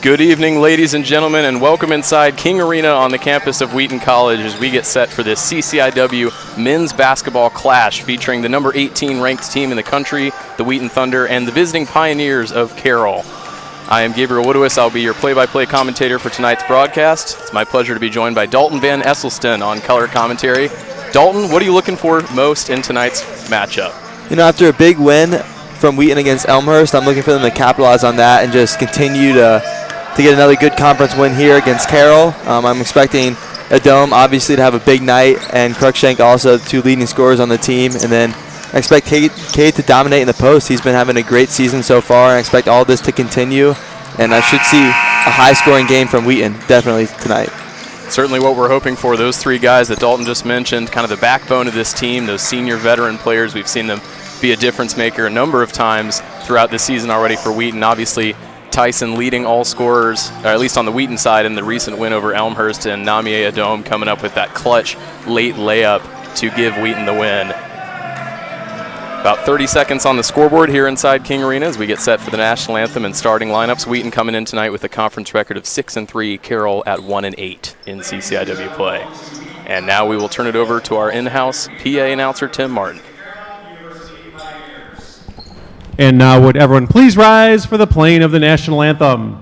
Good evening, ladies and gentlemen, and welcome inside King Arena on the campus of Wheaton College as we get set for this CCIW men's basketball clash featuring the number 18 ranked team in the country, the Wheaton Thunder, and the visiting Pioneers of Carroll. I am Gabriel Woodowis. I'll be your play-by-play commentator for tonight's broadcast. It's my pleasure to be joined by Dalton Van Esselston on color commentary. Dalton, what are you looking for most in tonight's matchup? You know, after a big win from Wheaton against Elmhurst, I'm looking for them to capitalize on that and just continue to get another good conference win here against Carroll. I'm expecting Adome obviously to have a big night, and Cruikshank also the two leading scorers on the team. And then I expect Cade to dominate in the post. He's been having a great season so far, and I expect all this to continue. And I should see a high-scoring game from Wheaton definitely tonight. Certainly what we're hoping for. Those three guys that Dalton just mentioned, kind of the backbone of this team, those senior veteran players. We've seen them be a difference maker a number of times throughout the season already for Wheaton. Obviously, Tyson leading all scorers, or at least on the Wheaton side, in the recent win over Elmhurst, and Namie Adome coming up with that clutch late layup to give Wheaton the win. About 30 seconds on the scoreboard here inside King Arena as we get set for the national anthem and starting lineups. Wheaton coming in tonight with a conference record of 6-3, Carroll at 1-8 in CCIW play. And now we will turn it over to our in-house PA announcer, Tim Martin. And now would everyone please rise for the playing of the national anthem.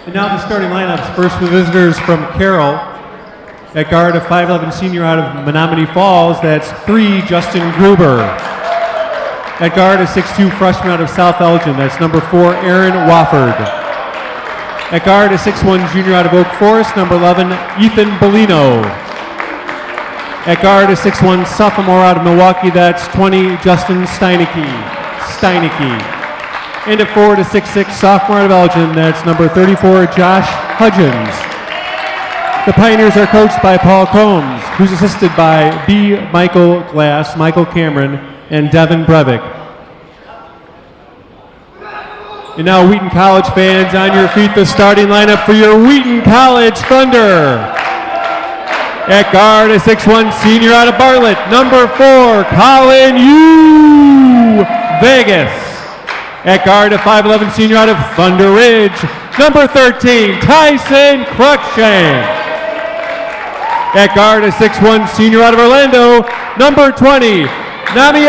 And now the starting lineups. First for the visitors from Carroll. At guard, a 5'11 senior out of Menominee Falls, that's 3, Justin Gruber. At guard, a 6'2 freshman out of South Elgin, that's number 4, Aaron Wofford. At guard, a 6'1 junior out of Oak Forest, number 11, Ethan Bellino. At guard, a 6'1 sophomore out of Milwaukee, that's 20, Justin Steinecke. And at forward, a 6'6 sophomore out of Elgin, that's number 34, Josh Hudgens. The Pioneers are coached by Paul Combs, who's assisted by B. Michael Glass, Michael Cameron, and Devin Breivik. And now, Wheaton College fans, on your feet, the starting lineup for your Wheaton College Thunder. At guard, a 6'1 senior out of Bartlett, number 4, Colin U. Vegas. At guard, a 5'11 senior out of Thunder Ridge, number 13, Tyson Cruikshank. At guard, a 6'1 senior out of Orlando, number 20, Namie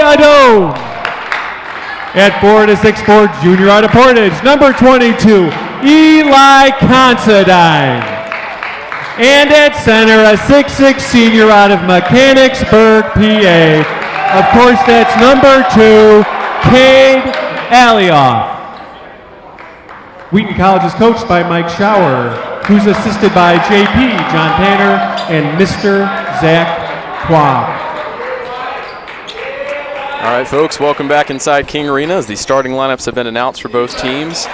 Adome. At forward, a 6'4 junior out of Portage, number 22, Eli Considine. And at center, a 6'6 senior out of Mechanicsburg, PA. Of course, that's number 2, Cade Alioff. Wheaton College is coached by Mike Schauer, who's assisted by JP, John Tanner, and Mr. Zach Quam. All right, folks, welcome back inside King Arena as the starting lineups have been announced for both teams.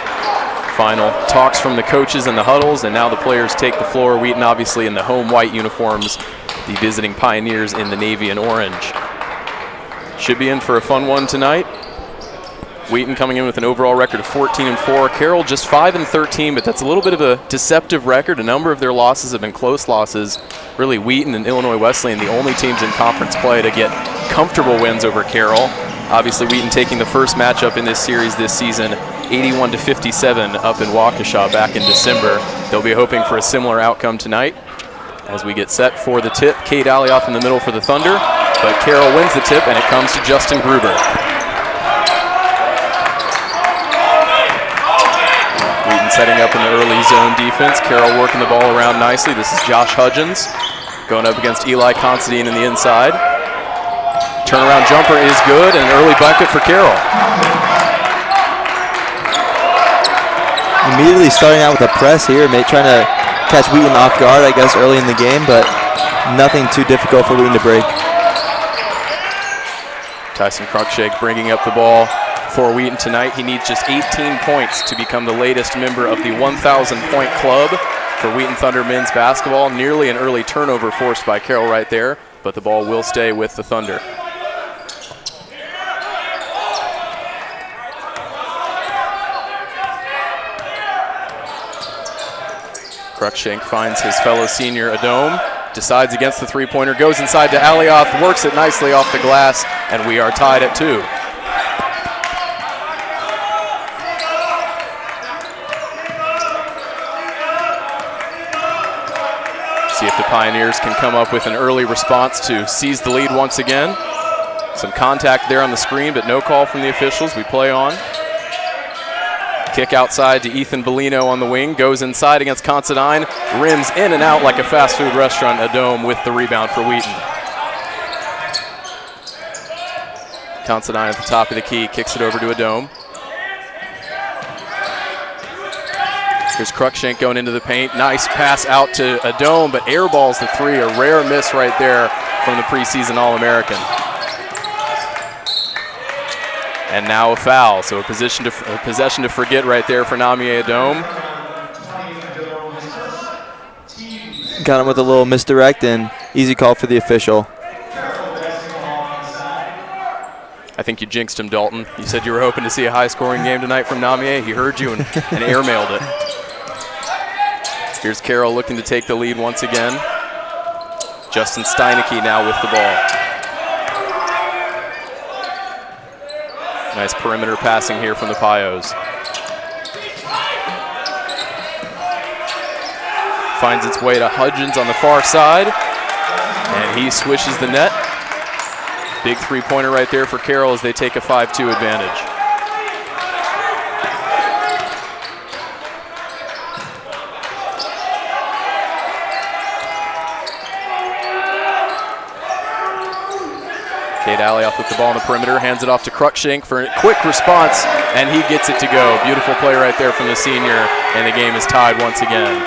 Final talks from the coaches in the huddles, and now the players take the floor. Wheaton obviously in the home white uniforms, the visiting Pioneers in the navy and orange. Should be in for a fun one tonight. Wheaton coming in with an overall record of 14-4. Carroll just 5-13, but that's a little bit of a deceptive record. A number of their losses have been close losses. Really, Wheaton and Illinois Wesleyan, the only teams in conference play to get comfortable wins over Carroll. Obviously, Wheaton taking the first matchup in this series this season, 81-57 up in Waukesha back in December. They'll be hoping for a similar outcome tonight as we get set for the tip. Cade Alioth in the middle for the Thunder, but Carroll wins the tip, and it comes to Justin Gruber. Wheaton setting up in the early zone defense. Carroll working the ball around nicely. This is Josh Hudgens going up against Eli Considine in the inside. Turnaround jumper is good, and an early bucket for Carroll. Immediately starting out with a press here, trying to catch Wheaton off guard, I guess, early in the game, but nothing too difficult for Wheaton to break. Tyson Cruikshank bringing up the ball for Wheaton tonight. He needs just 18 points to become the latest member of the 1,000-point club for Wheaton Thunder men's basketball. Nearly an early turnover forced by Carroll right there, but the ball will stay with the Thunder. Cruikshank finds his fellow senior Adome, decides against the three-pointer, goes inside to Alioth, works it nicely off the glass, and we are tied at 2. See if the Pioneers can come up with an early response to seize the lead once again. Some contact there on the screen, but no call from the officials. We play on. Kick outside to Ethan Bellino on the wing. Goes inside against Considine. Rims in and out like a fast food restaurant. Adome with the rebound for Wheaton. Considine at the top of the key. Kicks it over to Adome. Here's Cruikshank going into the paint. Nice pass out to Adome, but airballs the three. A rare miss right there from the preseason All-American. And now a foul, so a possession to forget right there for Namie Adome. Got him with a little misdirect and easy call for the official. I think you jinxed him, Dalton. You said you were hoping to see a high-scoring game tonight from Namie. He heard you and airmailed it. Here's Carroll looking to take the lead once again. Justin Steineke now with the ball. Nice perimeter passing here from the Pios. Finds its way to Hudgens on the far side, and he swishes the net. Big three-pointer right there for Carroll as they take a 5-2 advantage. Cade Alioth with the ball on the perimeter, hands it off to Cruikshank for a quick response, and he gets it to go. Beautiful play right there from the senior, and the game is tied once again.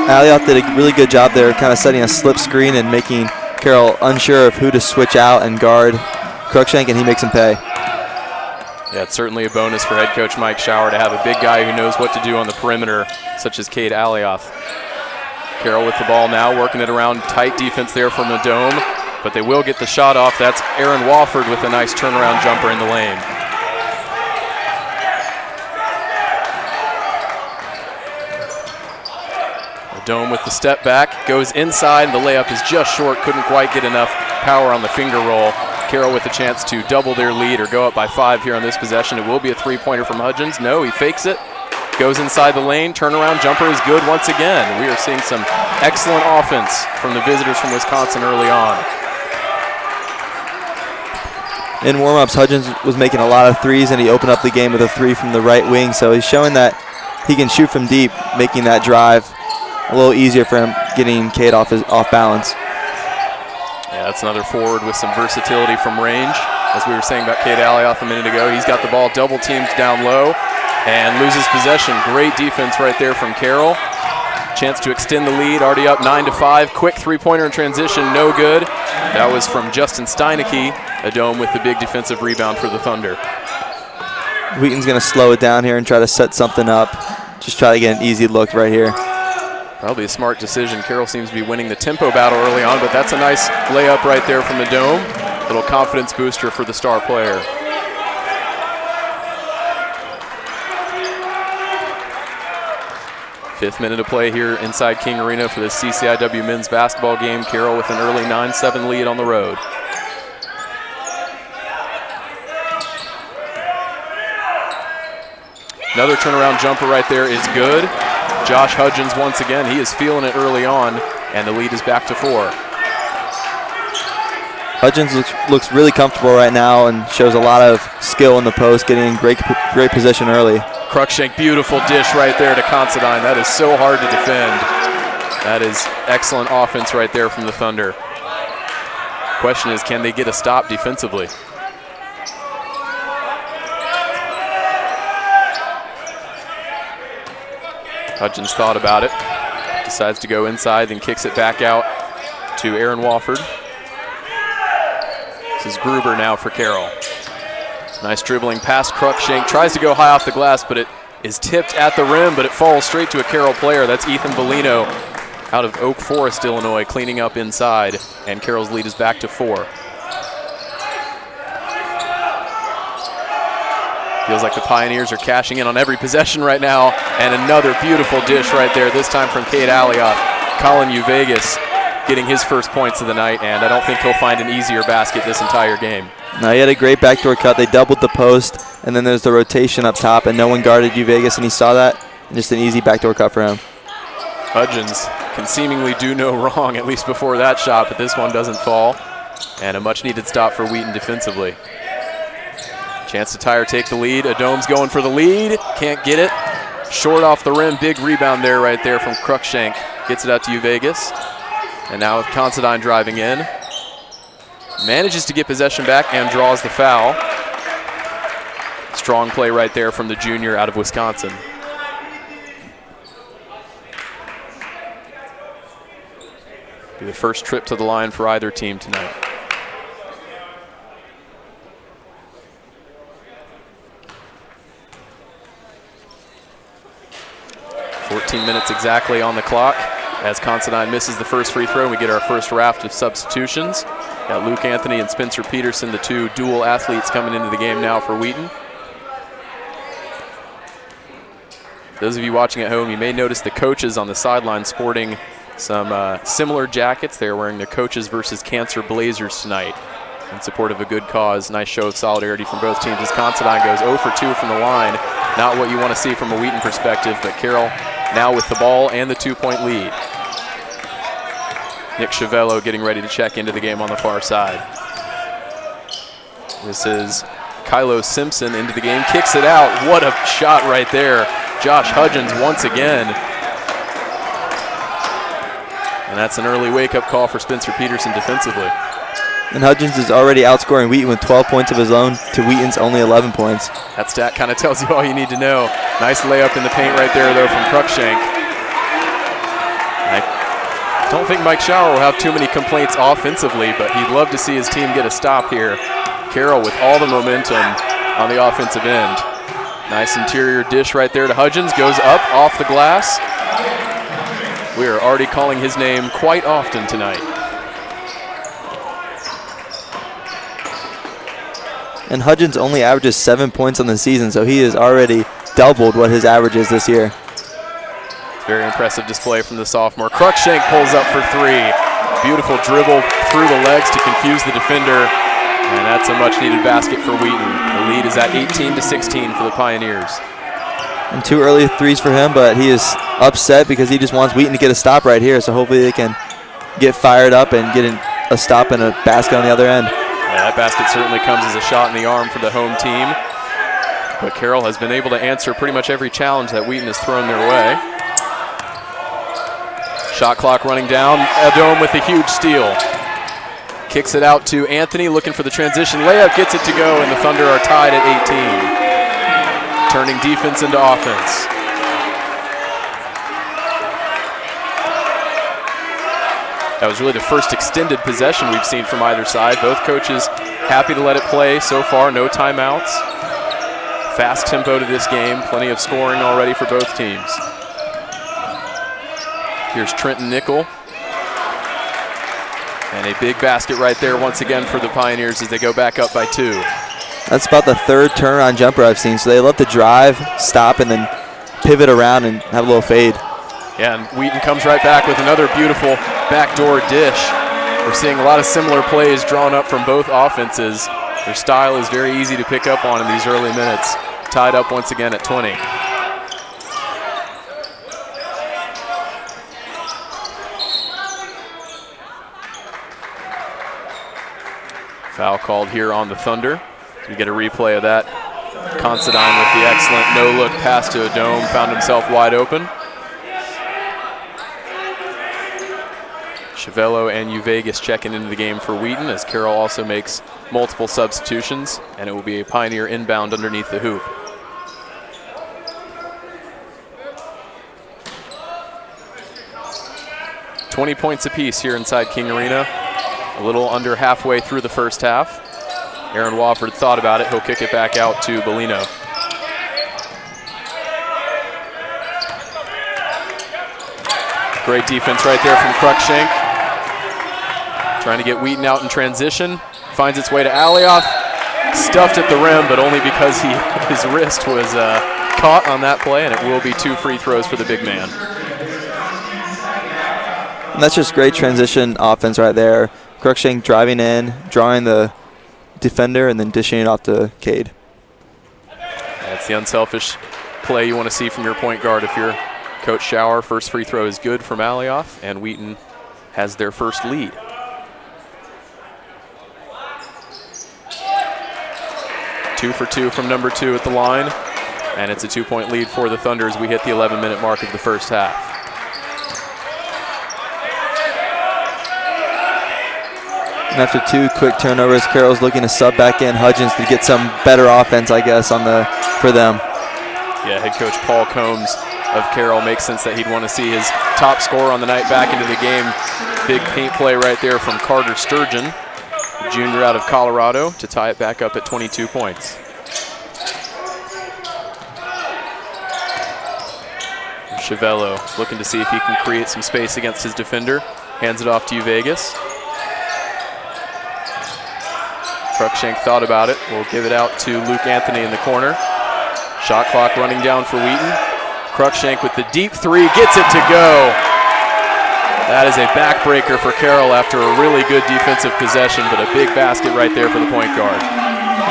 Alioth did a really good job there, kind of setting a slip screen and making Carroll unsure of who to switch out and guard Cruikshank, and he makes him pay. Yeah, it's certainly a bonus for head coach Mike Schauer to have a big guy who knows what to do on the perimeter, such as Cade Alioth. Carroll with the ball now, working it around. Tight defense there from Adome, but they will get the shot off. That's Aaron Wofford with a nice turnaround jumper in the lane. Adome with the step back, goes inside, and the layup is just short. Couldn't quite get enough power on the finger roll. Carroll with a chance to double their lead or go up by 5 here on this possession. It will be a three-pointer from Hudgens. No, he fakes it. Goes inside the lane. Turnaround jumper is good once again. We are seeing some excellent offense from the visitors from Wisconsin early on. In warm-ups, Hudgens was making a lot of threes, and he opened up the game with a 3 from the right wing. So he's showing that he can shoot from deep, making that drive a little easier for him, getting Cade off balance. Yeah, that's another forward with some versatility from range. As we were saying about Cade Alioth a minute ago, he's got the ball double teamed down low and loses possession. Great defense right there from Carroll. Chance to extend the lead, already up 9-5. Quick three-pointer in transition, no good. That was from Justin Steineke. Adome with the big defensive rebound for the Thunder. Wheaton's going to slow it down here and try to set something up. Just try to get an easy look right here. Probably a smart decision. Carroll seems to be winning the tempo battle early on, but that's a nice layup right there from Adome. Little confidence booster for the star player. 5th minute of play here inside King Arena for this CCIW men's basketball game. Carroll with an early 9-7 lead on the road. Another turnaround jumper right there is good. Josh Hudgens once again, he is feeling it early on, and the lead is back to 4. Hudgens looks really comfortable right now and shows a lot of skill in the post, getting in great position early. Cruikshank, beautiful dish right there to Considine. That is so hard to defend. That is excellent offense right there from the Thunder. Question is, can they get a stop defensively? Hudgens thought about it, decides to go inside, then kicks it back out to Aaron Wofford. This is Gruber now for Carroll. Nice dribbling past Cruikshank, tries to go high off the glass, but it is tipped at the rim, but it falls straight to a Carroll player. That's Ethan Bellino out of Oak Forest, Illinois, cleaning up inside, and Carroll's lead is back to 4. Feels like the Pioneers are cashing in on every possession right now, and another beautiful dish right there, this time from Cade Alioth. Colin Uvegas getting his first points of the night, and I don't think he'll find an easier basket this entire game. No, he had a great backdoor cut. They doubled the post, and then there's the rotation up top, and no one guarded Uvegas, and he saw that, and just an easy backdoor cut for him. Hudgens can seemingly do no wrong, at least before that shot, but this one doesn't fall, and a much-needed stop for Wheaton defensively. Chance to tie or take the lead. Adom's going for the lead. Can't get it. Short off the rim. Big rebound there right there from Cruikshank. Gets it out to Uvegas. And now with Considine driving in. Manages to get possession back and draws the foul. Strong play right there from the junior out of Wisconsin. Be the first trip to the line for either team tonight. Minutes exactly on the clock as Considine misses the first free throw, and we get our first raft of substitutions. Got Luke Anthony and Spencer Peterson, the two dual athletes coming into the game now for Wheaton. Those of you watching at home, you may notice the coaches on the sideline sporting some similar jackets. They're wearing the Coaches versus Cancer Blazers tonight in support of a good cause. Nice show of solidarity from both teams as Considine goes 0 for 2 from the line. Not what you want to see from a Wheaton perspective, but Carroll now with the ball and the 2-point lead. Nick Chavello getting ready to check into the game on the far side. This is Kylo Simpson into the game, kicks it out. What a shot right there. Josh Hudgens once again. And that's an early wake-up call for Spencer Peterson defensively. And Hudgens is already outscoring Wheaton with 12 points of his own to Wheaton's only 11 points. That stat kind of tells you all you need to know. Nice layup in the paint right there, though, from Cruikshank. I don't think Mike Schauer will have too many complaints offensively, but he'd love to see his team get a stop here. Carroll with all the momentum on the offensive end. Nice interior dish right there to Hudgens. Goes up off the glass. We are already calling his name quite often tonight. And Hudgens only averages 7 points on the season, so he has already doubled what his average is this year. Very impressive display from the sophomore. Cruikshank pulls up for 3. Beautiful dribble through the legs to confuse the defender, and that's a much-needed basket for Wheaton. The lead is at 18-16 for the Pioneers. And 2 early threes for him, but he is upset because he just wants Wheaton to get a stop right here, so hopefully they can get fired up and get a stop and a basket on the other end. Yeah, that basket certainly comes as a shot in the arm for the home team. But Carroll has been able to answer pretty much every challenge that Wheaton has thrown their way. Shot clock running down. Adome with a huge steal. Kicks it out to Anthony, looking for the transition layup, gets it to go, and the Thunder are tied at 18. Turning defense into offense. That was really the first extended possession we've seen from either side. Both coaches happy to let it play so far, no timeouts. Fast tempo to this game, plenty of scoring already for both teams. Here's Trenton Nickel. And a big basket right there once again for the Pioneers as they go back up by 2. That's about the third turnaround jumper I've seen, so they love to drive, stop, and then pivot around and have a little fade. Yeah, and Wheaton comes right back with another beautiful backdoor dish. We're seeing a lot of similar plays drawn up from both offenses. Their style is very easy to pick up on in these early minutes. Tied up once again at 20. Foul called here on the Thunder. We get a replay of that. Considine with the excellent no-look pass to Adome, found himself wide open. Chiavello and Uvegas checking into the game for Wheaton as Carroll also makes multiple substitutions, and it will be a Pioneer inbound underneath the hoop. $20 points apiece here inside King Arena. A little under halfway through the first half. Aaron Wofford thought about it. He'll kick it back out to Bellino. Great defense right there from Cruikshank. Trying to get Wheaton out in transition. Finds its way to Alioth. Stuffed at the rim, but only because his wrist was caught on that play, and it will be 2 free throws for the big man. And that's just great transition offense right there. Cruikshank driving in, drawing the defender, and then dishing it off to Cade. That's the unselfish play you want to see from your point guard if you're Coach Schauer. First free throw is good from Alioth, and Wheaton has their first lead. Two for two from number 2 at the line, and it's a 2-point lead for the Thunder as we hit the 11-minute mark of the first half. And after 2 quick turnovers, Carroll's looking to sub back in Hudgens to get some better offense, I guess, for them. Yeah, head coach Paul Combs of Carroll makes sense that he'd want to see his top scorer on the night back into the game. Big paint play right there from Carter Sturgeon, junior out of Colorado, to tie it back up at 22 points. Chiavello looking to see if he can create some space against his defender. Hands it off to Uvegas. Cruikshank thought about it. We'll give it out to Luke Anthony in the corner. Shot clock running down for Wheaton. Cruikshank with the deep 3, gets it to go. That is a backbreaker for Carroll after a really good defensive possession, but a big basket right there for the point guard.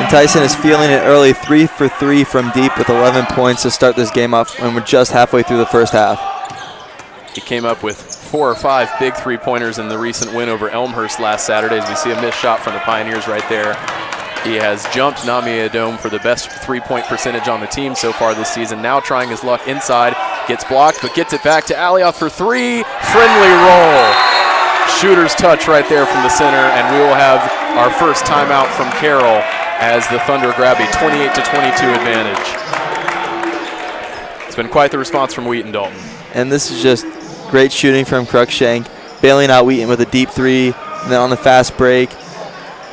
And Tyson is feeling it early, 3 for 3 from deep with 11 points to start this game off, and we're just halfway through the first half. He came up with 4 or 5 big three-pointers in the recent win over Elmhurst last Saturday, as we see a missed shot from the Pioneers right there. He has jumped Nami Adome for the best three-point percentage on the team so far this season. Now trying his luck inside, gets blocked, but gets it back to Alioth for 3. Friendly roll. Shooter's touch right there from the center, and we will have our first timeout from Carroll as the Thunder grab a 28-22 advantage. It's been quite the response from Wheaton, Dalton. And this is just great shooting from Cruikshank, bailing out Wheaton with a deep 3, and then on the fast break,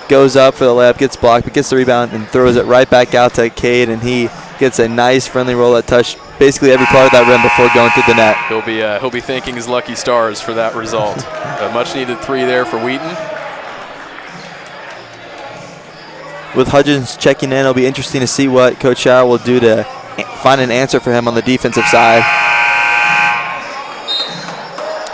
goes up for the layup, gets blocked, but gets the rebound and throws it right back out to Cade, and he gets a nice friendly roll that touched basically every part of that rim before going through the net. He'll be thanking his lucky stars for that result. A much-needed 3 there for Wheaton. With Hudgens checking in, it'll be interesting to see what Coach Schauer will do to find an answer for him on the defensive side.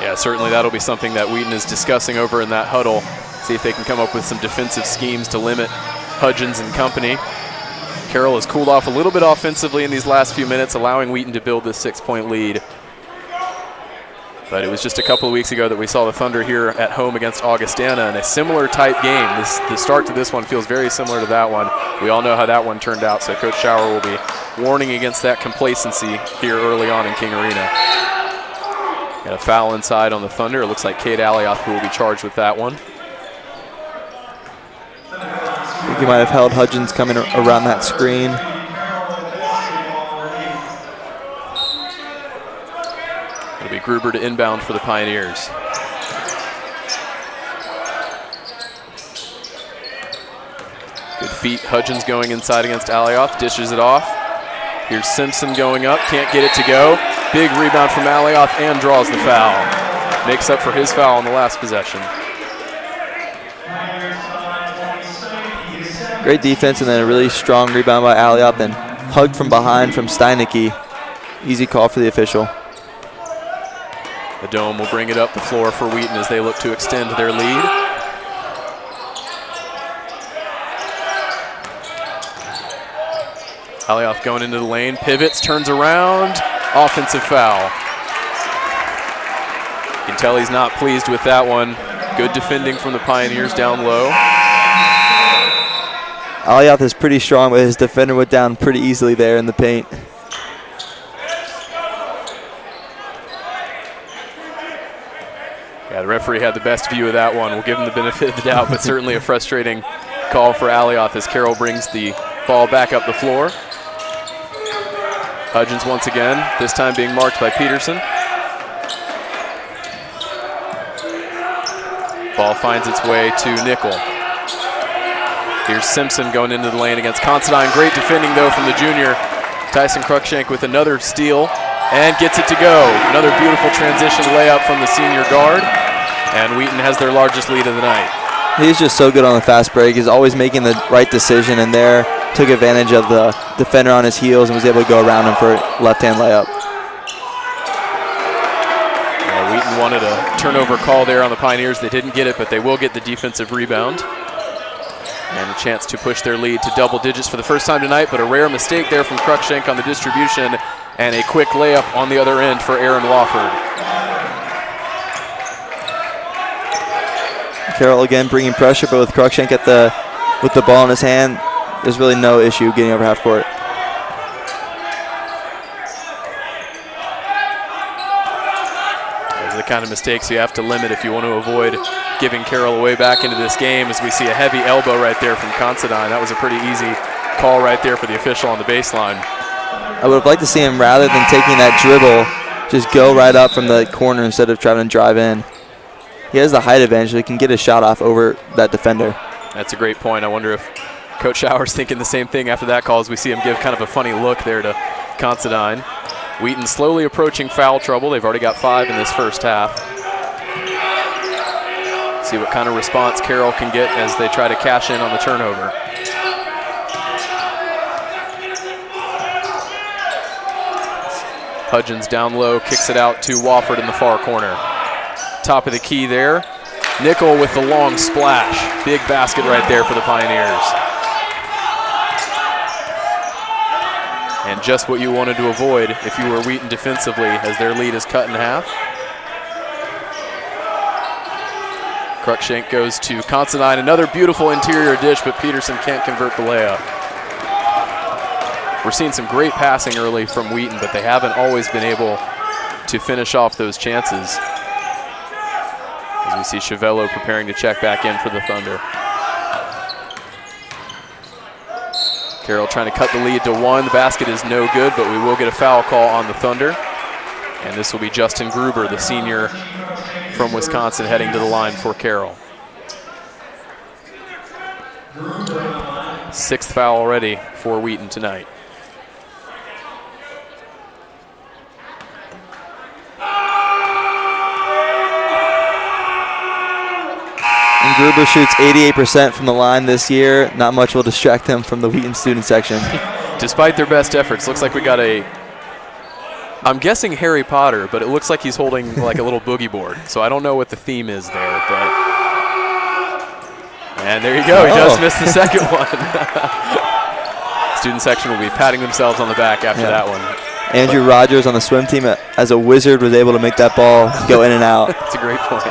Yeah, certainly that'll be something that Wheaton is discussing over in that huddle. See if they can come up with some defensive schemes to limit Hudgens and company. Carroll has cooled off a little bit offensively in these last few minutes, allowing Wheaton to build this 6-point lead. But it was just a couple of weeks ago that we saw the Thunder here at home against Augustana in a similar type game. The start to this one feels very similar to that one. We all know how that one turned out, so Coach Schauer will be warning against that complacency here early on in King Arena. Got a foul inside on the Thunder. It looks like Cade Alioth who will be charged with that one. I think he might have held Hudgens coming around that screen. It'll be Gruber to inbound for the Pioneers. Good feet. Hudgens going inside against Alioth. Dishes it off. Here's Simpson going up. Can't get it to go. Big rebound from Alioth and draws the foul. Makes up for his foul on the last possession. Great defense and then a really strong rebound by Alioth and hugged from behind from Steinecke. Easy call for the official. Adome will bring it up the floor for Wheaton as they look to extend their lead. Alioth going into the lane, pivots, turns around, offensive foul. You can tell he's not pleased with that one. Good defending from the Pioneers down low. Alioth is pretty strong, but his defender went down pretty easily there in the paint. Yeah, the referee had the best view of that one. We'll give him the benefit of the doubt, but certainly a frustrating call for Alioth as Carroll brings the ball back up the floor. Hudgens once again, this time being marked by Peterson. Ball finds its way to Nickel. Here's Simpson going into the lane against Considine. Great defending, though, from the junior. Tyson Cruikshank with another steal and gets it to go. Another beautiful transition layup from the senior guard. And Wheaton has their largest lead of the night. He's just so good on the fast break. He's always making the right decision, and there took advantage of the defender on his heels and was able to go around him for a left-hand layup. Yeah, Wheaton wanted a turnover call there on the Pioneers. They didn't get it, but they will get the defensive rebound. And a chance to push their lead to double digits for the first time tonight, but a rare mistake there from Cruikshank on the distribution, and a quick layup on the other end for Aaron Wofford. Carroll again bringing pressure, but with Cruikshank with the ball in his hand, there's really no issue getting over half court. Those are the kind of mistakes you have to limit if you want to avoid giving Carroll away back into this game, as we see a heavy elbow right there from Considine. That was a pretty easy call right there for the official on the baseline. I would have liked to see him, rather than taking that dribble, just go right up from the corner instead of trying to drive in. He has the height advantage, so he can get a shot off over that defender. That's a great point. I wonder if Coach Shower's thinking the same thing after that call, as we see him give kind of a funny look there to Considine. Wheaton slowly approaching foul trouble. They've already got 5 in this first half. See what kind of response Carroll can get as they try to cash in on the turnover. Hudgens down low, kicks it out to Wofford in the far corner. Top of the key there. Nickel with the long splash. Big basket right there for the Pioneers. And just what you wanted to avoid if you were Wheaton defensively, as their lead is cut in half. Cruikshank goes to Considine. Another beautiful interior dish, but Peterson can't convert the layup. We're seeing some great passing early from Wheaton, but they haven't always been able to finish off those chances. As we see Chiavello preparing to check back in for the Thunder. Carroll trying to cut the lead to 1. The basket is no good, but we will get a foul call on the Thunder. And this will be Justin Gruber, the senior from Wisconsin, heading to the line for Carroll. 6th foul already for Wheaton tonight. And Gruber shoots 88% from the line this year. Not much will distract him from the Wheaton student section. Despite their best efforts, looks like we got I'm guessing Harry Potter, but it looks like he's holding like a little boogie board. So I don't know what the theme is there, but. And there you go, he just missed the second one. Student section will be patting themselves on the back after that one. Andrew Rogers on the swim team as a wizard was able to make that ball go in and out. That's a great point.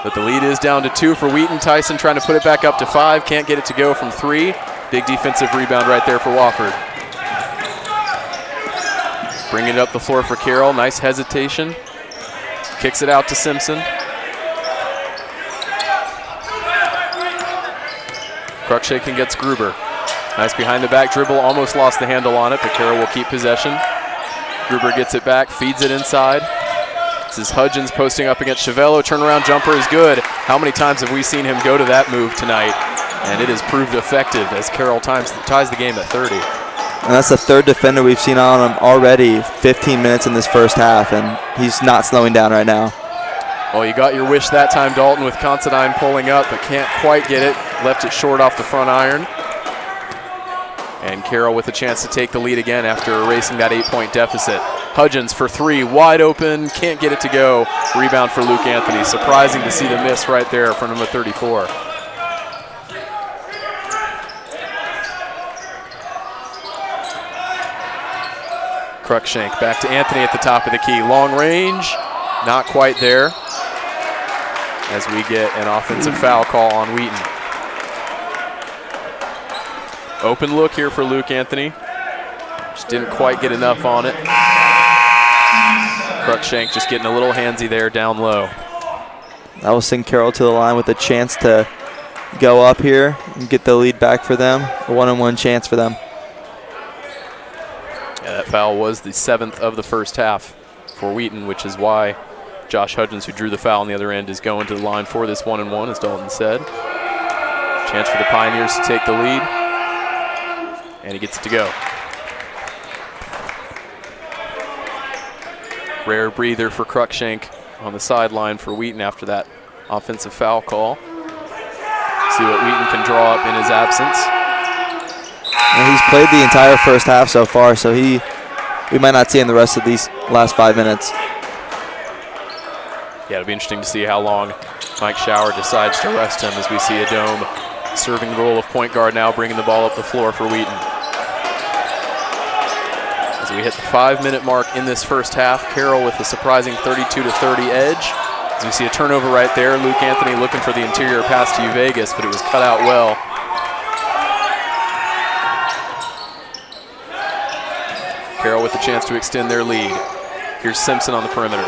But the lead is down to 2 for Wheaton. Tyson trying to put it back up to 5. Can't get it to go from 3. Big defensive rebound right there for Wofford. Bringing it up the floor for Carroll. Nice hesitation. Kicks it out to Simpson. Cruikshank gets Gruber. Nice behind the back dribble. Almost lost the handle on it, but Carroll will keep possession. Gruber gets it back, feeds it inside. This is Hudgens posting up against Chiavello. Turnaround jumper is good. How many times have we seen him go to that move tonight? And it has proved effective as Carroll ties the game at 30. And that's the 3rd defender we've seen on him already. 15 minutes in this first half, and he's not slowing down right now. Well, you got your wish that time, Dalton, with Considine pulling up, but can't quite get it. Left it short off the front iron. And Carroll with a chance to take the lead again after erasing that 8-point deficit. Hudgens for three, wide open, can't get it to go. Rebound for Luke Anthony. Surprising to see the miss right there from number 34. Cruikshank back to Anthony at the top of the key. Long range, not quite there, as we get an offensive foul call on Wheaton. Open look here for Luke Anthony. Just didn't quite get enough on it. Cruikshank just getting a little handsy there down low. That will send Carroll to the line with a chance to go up here and get the lead back for them. A one-on-one chance for them. Yeah, that foul was the 7th of the first half for Wheaton, which is why Josh Hudgens, who drew the foul on the other end, is going to the line for this one-on-one, as Dalton said. Chance for the Pioneers to take the lead. And he gets it to go. Rare breather for Cruikshank on the sideline for Wheaton after that offensive foul call. See what Wheaton can draw up in his absence. And he's played the entire first half so far, so we might not see him the rest of these last 5 minutes. Yeah, it'll be interesting to see how long Mike Schauer decides to rest him, as we see Adome serving the role of point guard now, bringing the ball up the floor for Wheaton. As we hit the 5-minute mark in this first half, Carroll with a surprising 32-30 edge. As we see a turnover right there, Luke Anthony looking for the interior pass to Vegas, but it was cut out well. Carroll with the chance to extend their lead. Here's Simpson on the perimeter.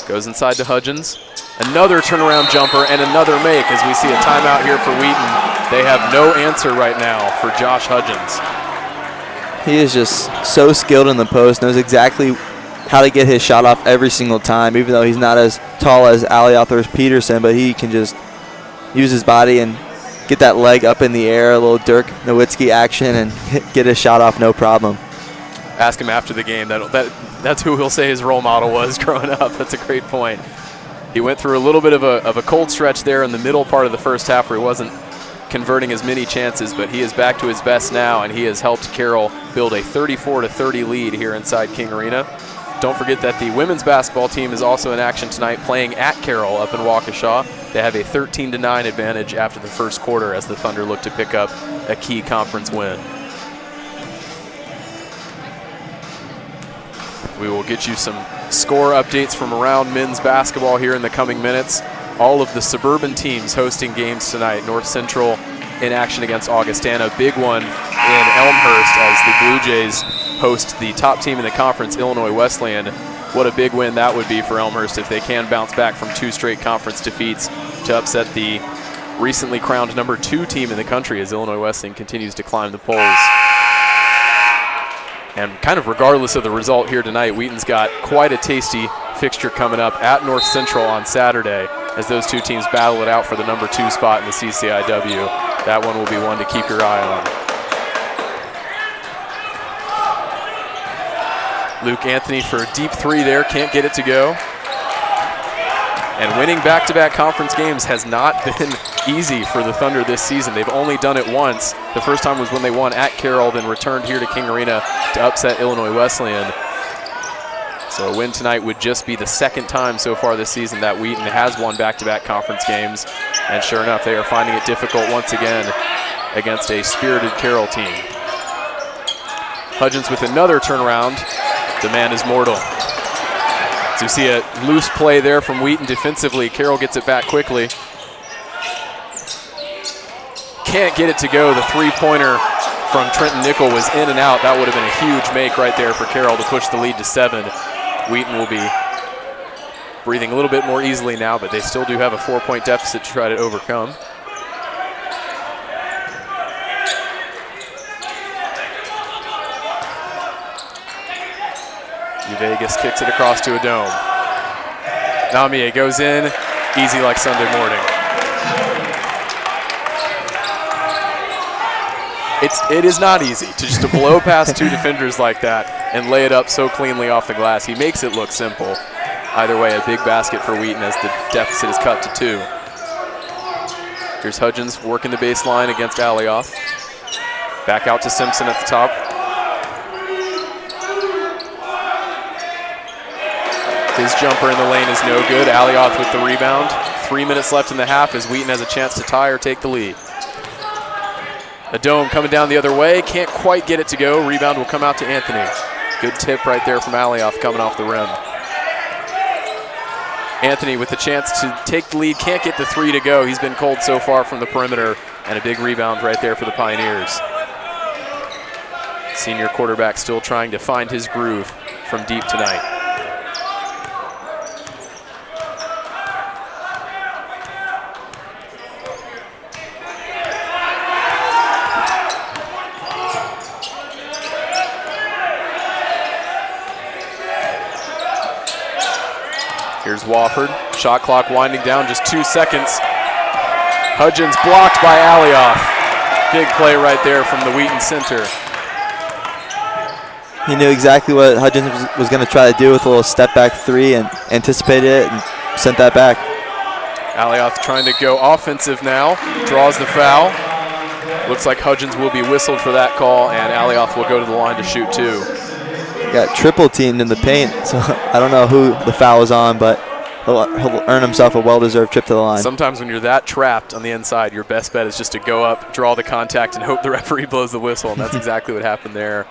Goes inside to Hudgens. Another turnaround jumper and another make, as we see a timeout here for Wheaton. They have no answer right now for Josh Hudgens. He is just so skilled in the post, knows exactly how to get his shot off every single time, even though he's not as tall as Alioth or Peterson, but he can just use his body and get that leg up in the air, a little Dirk Nowitzki action, and get his shot off no problem. Ask him after the game. That's who he'll say his role model was growing up. That's a great point. He went through a little bit of a cold stretch there in the middle part of the first half where he wasn't converting as many chances, but he is back to his best now, and he has helped Carroll build a 34-30 lead here inside King Arena. Don't forget that the women's basketball team is also in action tonight, playing at Carroll up in Waukesha. They have a 13-9 advantage after the first quarter as the Thunder look to pick up a key conference win. We will get you some score updates from around men's basketball here in the coming minutes. All of the suburban teams hosting games tonight. North Central in action against Augustana. Big one in Elmhurst as the Blue Jays host the top team in the conference, Illinois Wesleyan. What a big win that would be for Elmhurst if they can bounce back from 2 straight conference defeats to upset the recently crowned number 2 team in the country as Illinois Wesleyan continues to climb the polls. And kind of regardless of the result here tonight, Wheaton's got quite a tasty fixture coming up at North Central on Saturday as those 2 teams battle it out for the number 2 spot in the CCIW. That one will be one to keep your eye on. Luke Anthony for a deep 3 there, can't get it to go. And winning back-to-back conference games has not been easy for the Thunder this season. They've only done it once. The first time was when they won at Carroll, then returned here to King Arena to upset Illinois Wesleyan. So a win tonight would just be the 2nd time so far this season that Wheaton has won back-to-back conference games. And sure enough, they are finding it difficult once again against a spirited Carroll team. Hudgens with another turnaround. The man is mortal. So you see a loose play there from Wheaton defensively. Carroll gets it back quickly. Can't get it to go. The 3-pointer from Trenton Nickel was in and out. That would have been a huge make right there for Carroll to push the lead to 7. Wheaton will be breathing a little bit more easily now, but they still do have a 4-point deficit to try to overcome. Vegas kicks it across to Adome. Namie goes in, easy like Sunday morning. It is not easy to just to blow past 2 defenders like that and lay it up so cleanly off the glass. He makes it look simple. Either way, a big basket for Wheaton as the deficit is cut to 2. Here's Hudgens working the baseline against Alioth. Back out to Simpson at the top. His jumper in the lane is no good. Alioth with the rebound. 3 minutes left in the half as Wheaton has a chance to tie or take the lead. Adome coming down the other way. Can't quite get it to go. Rebound will come out to Anthony. Good tip right there from Alioth coming off the rim. Anthony with the chance to take the lead. Can't get the three to go. He's been cold so far from the perimeter. And a big rebound right there for the Pioneers. Senior quarterback still trying to find his groove from deep tonight. Here's Wofford. Shot clock winding down, just 2 seconds. Hudgens blocked by Alioth. Big play right there from the Wheaton center. He knew exactly what Hudgens was going to try to do with a little step back three and anticipated it and sent that back. Alioth trying to go offensive now. Draws the foul. Looks like Hudgens will be whistled for that call, and Alioth will go to the line to shoot two. Got triple teamed in the paint, so I don't know who the foul was on, but he'll earn himself a well-deserved trip to the line. Sometimes when you're that trapped on the inside, your best bet is just to go up, draw the contact, and hope the referee blows the whistle, and that's exactly what happened there.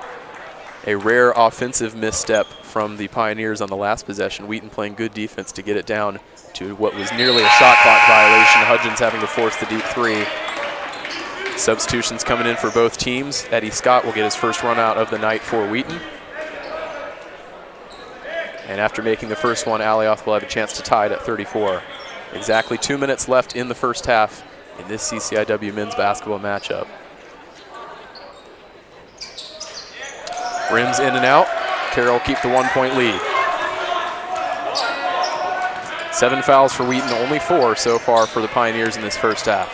A rare offensive misstep from the Pioneers on the last possession. Wheaton playing good defense to get it down to what was nearly a shot clock violation. Hudgens having to force the deep three. Substitutions coming in for both teams. Eddie Scott will get his first run out of the night for Wheaton. And after making the first one, Alioth will have a chance to tie it at 34. Exactly 2 minutes left in the first half in this CCIW men's basketball matchup. Rims in and out. Carroll keep the 1 point lead. 7 fouls for Wheaton, only 4 so far for the Pioneers in this first half.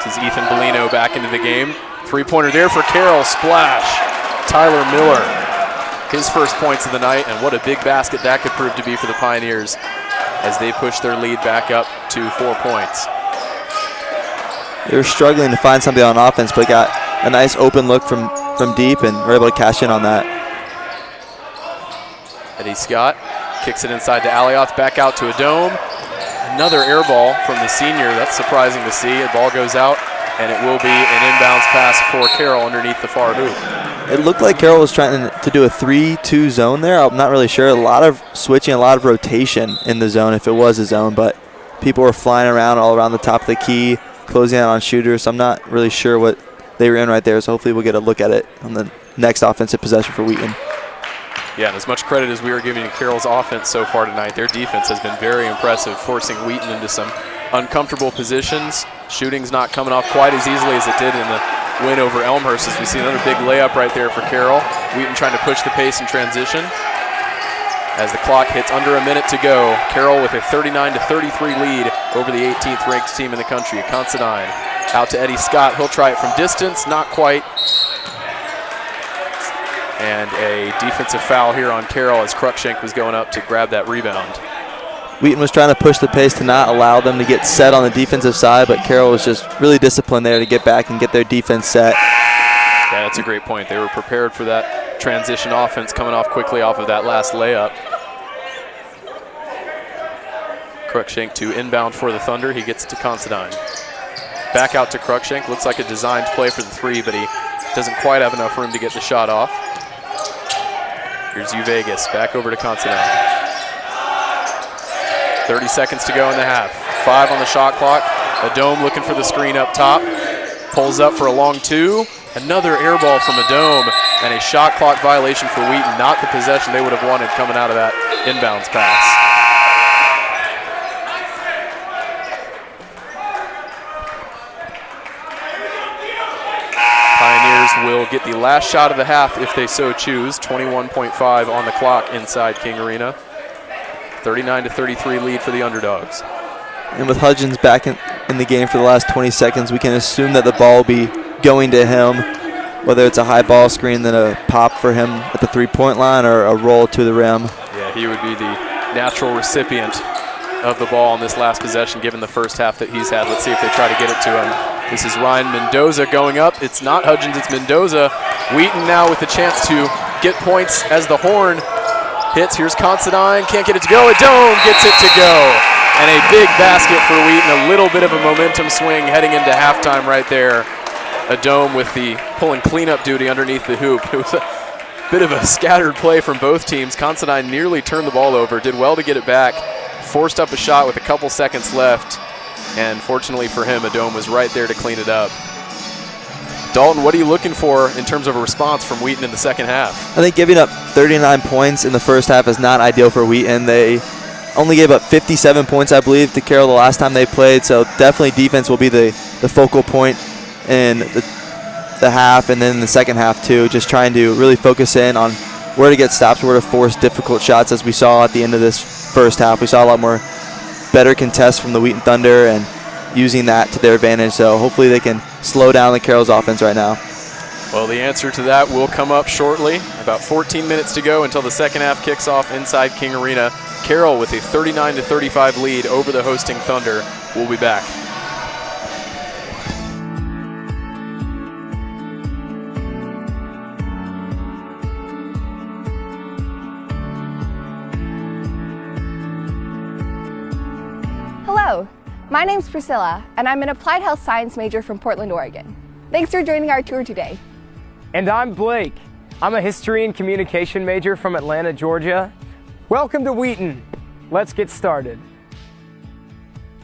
This is Ethan Bellino back into the game. Three-pointer there for Carroll, splash. Tyler Miller, his first points of the night, and what a big basket that could prove to be for the Pioneers as they push their lead back up to 4 points. They were struggling to find something on offense, but got a nice open look from deep and were able to cash in on that. Eddie Scott kicks it inside to Alioth, back out to Adome. Another air ball from the senior. That's surprising to see. The ball goes out, and it will be an inbounds pass for Carroll underneath the far hoop. It looked like Carroll was trying to do a 3-2 zone there. I'm not really sure. A lot of switching, a lot of rotation in the zone if it was a zone, but people were flying around all around the top of the key, closing out on shooters. So I'm not really sure what they were in right there, so hopefully we'll get a look at it on the next offensive possession for Wheaton. Yeah, and as much credit as we are giving to Carroll's offense so far tonight, their defense has been very impressive, forcing Wheaton into some uncomfortable positions. Shooting's not coming off quite as easily as it did in the win over Elmhurst, as we see another big layup right there for Carroll. Wheaton trying to push the pace in transition. As the clock hits under a minute to go, Carroll with a 39-33 lead over the 18th ranked team in the country, Considine. Out to Eddie Scott, he'll try it from distance, not quite. And a defensive foul here on Carroll as Cruikshank was going up to grab that rebound. Wheaton was trying to push the pace to not allow them to get set on the defensive side, but Carroll was just really disciplined there to get back and get their defense set. Yeah, that's a great point. They were prepared for that transition offense coming off quickly off of that last layup. Cruikshank to inbound for the Thunder. He gets to Considine. Back out to Cruikshank. Looks like a designed play for the three, but he doesn't quite have enough room to get the shot off. Here's Vegas back over to Considine. 30 seconds to go in the half. 5 on the shot clock. Adome looking for the screen up top. Pulls up for a long two. Another air ball from Adome, and a shot clock violation for Wheaton. Not the possession they would have wanted coming out of that inbounds pass. Pioneers will get the last shot of the half if they so choose. 21.5 on the clock inside King Arena. 39-33 lead for the underdogs. And with Hudgens back in the game for the last 20 seconds, we can assume that the ball will be going to him, whether it's a high ball screen, then a pop for him at the three-point line, or a roll to the rim. Yeah, he would be the natural recipient of the ball on this last possession, given the first half that he's had. Let's see if they try to get it to him. This is Ryan Mendoza going up. It's not Hudgens, it's Mendoza. Wheaton now with the chance to get points as the horn hits. Here's Considine, can't get it to go. Adome gets it to go. And a big basket for Wheaton, a little bit of a momentum swing heading into halftime right there. Adome with the pulling cleanup duty underneath the hoop. It was a bit of a scattered play from both teams. Considine nearly turned the ball over, did well to get it back, forced up a shot with a couple seconds left, and fortunately for him, Adome was right there to clean it up. Dalton, what are you looking for in terms of a response from Wheaton in the second half? I think giving up 39 points in the first half is not ideal for Wheaton. They only gave up 57 points, I believe, to Carroll the last time they played, so definitely defense will be the focal point in the half and then in the second half too, just trying to really focus in on where to get stops, where to force difficult shots. As we saw at the end of this first half, we saw a lot more better contests from the Wheaton Thunder and using that to their advantage, so hopefully they can slow down the Carroll's offense right now. Well, the answer to that will come up shortly. About 14 minutes to go until the second half kicks off inside King Arena. Carroll with a 39-35 lead over the hosting Thunder. We'll be back. Hello, my name's Priscilla, and I'm an applied health science major from Portland, Oregon. Thanks for joining our tour today. And I'm Blake. I'm a history and communication major from Atlanta, Georgia. Welcome to Wheaton. Let's get started.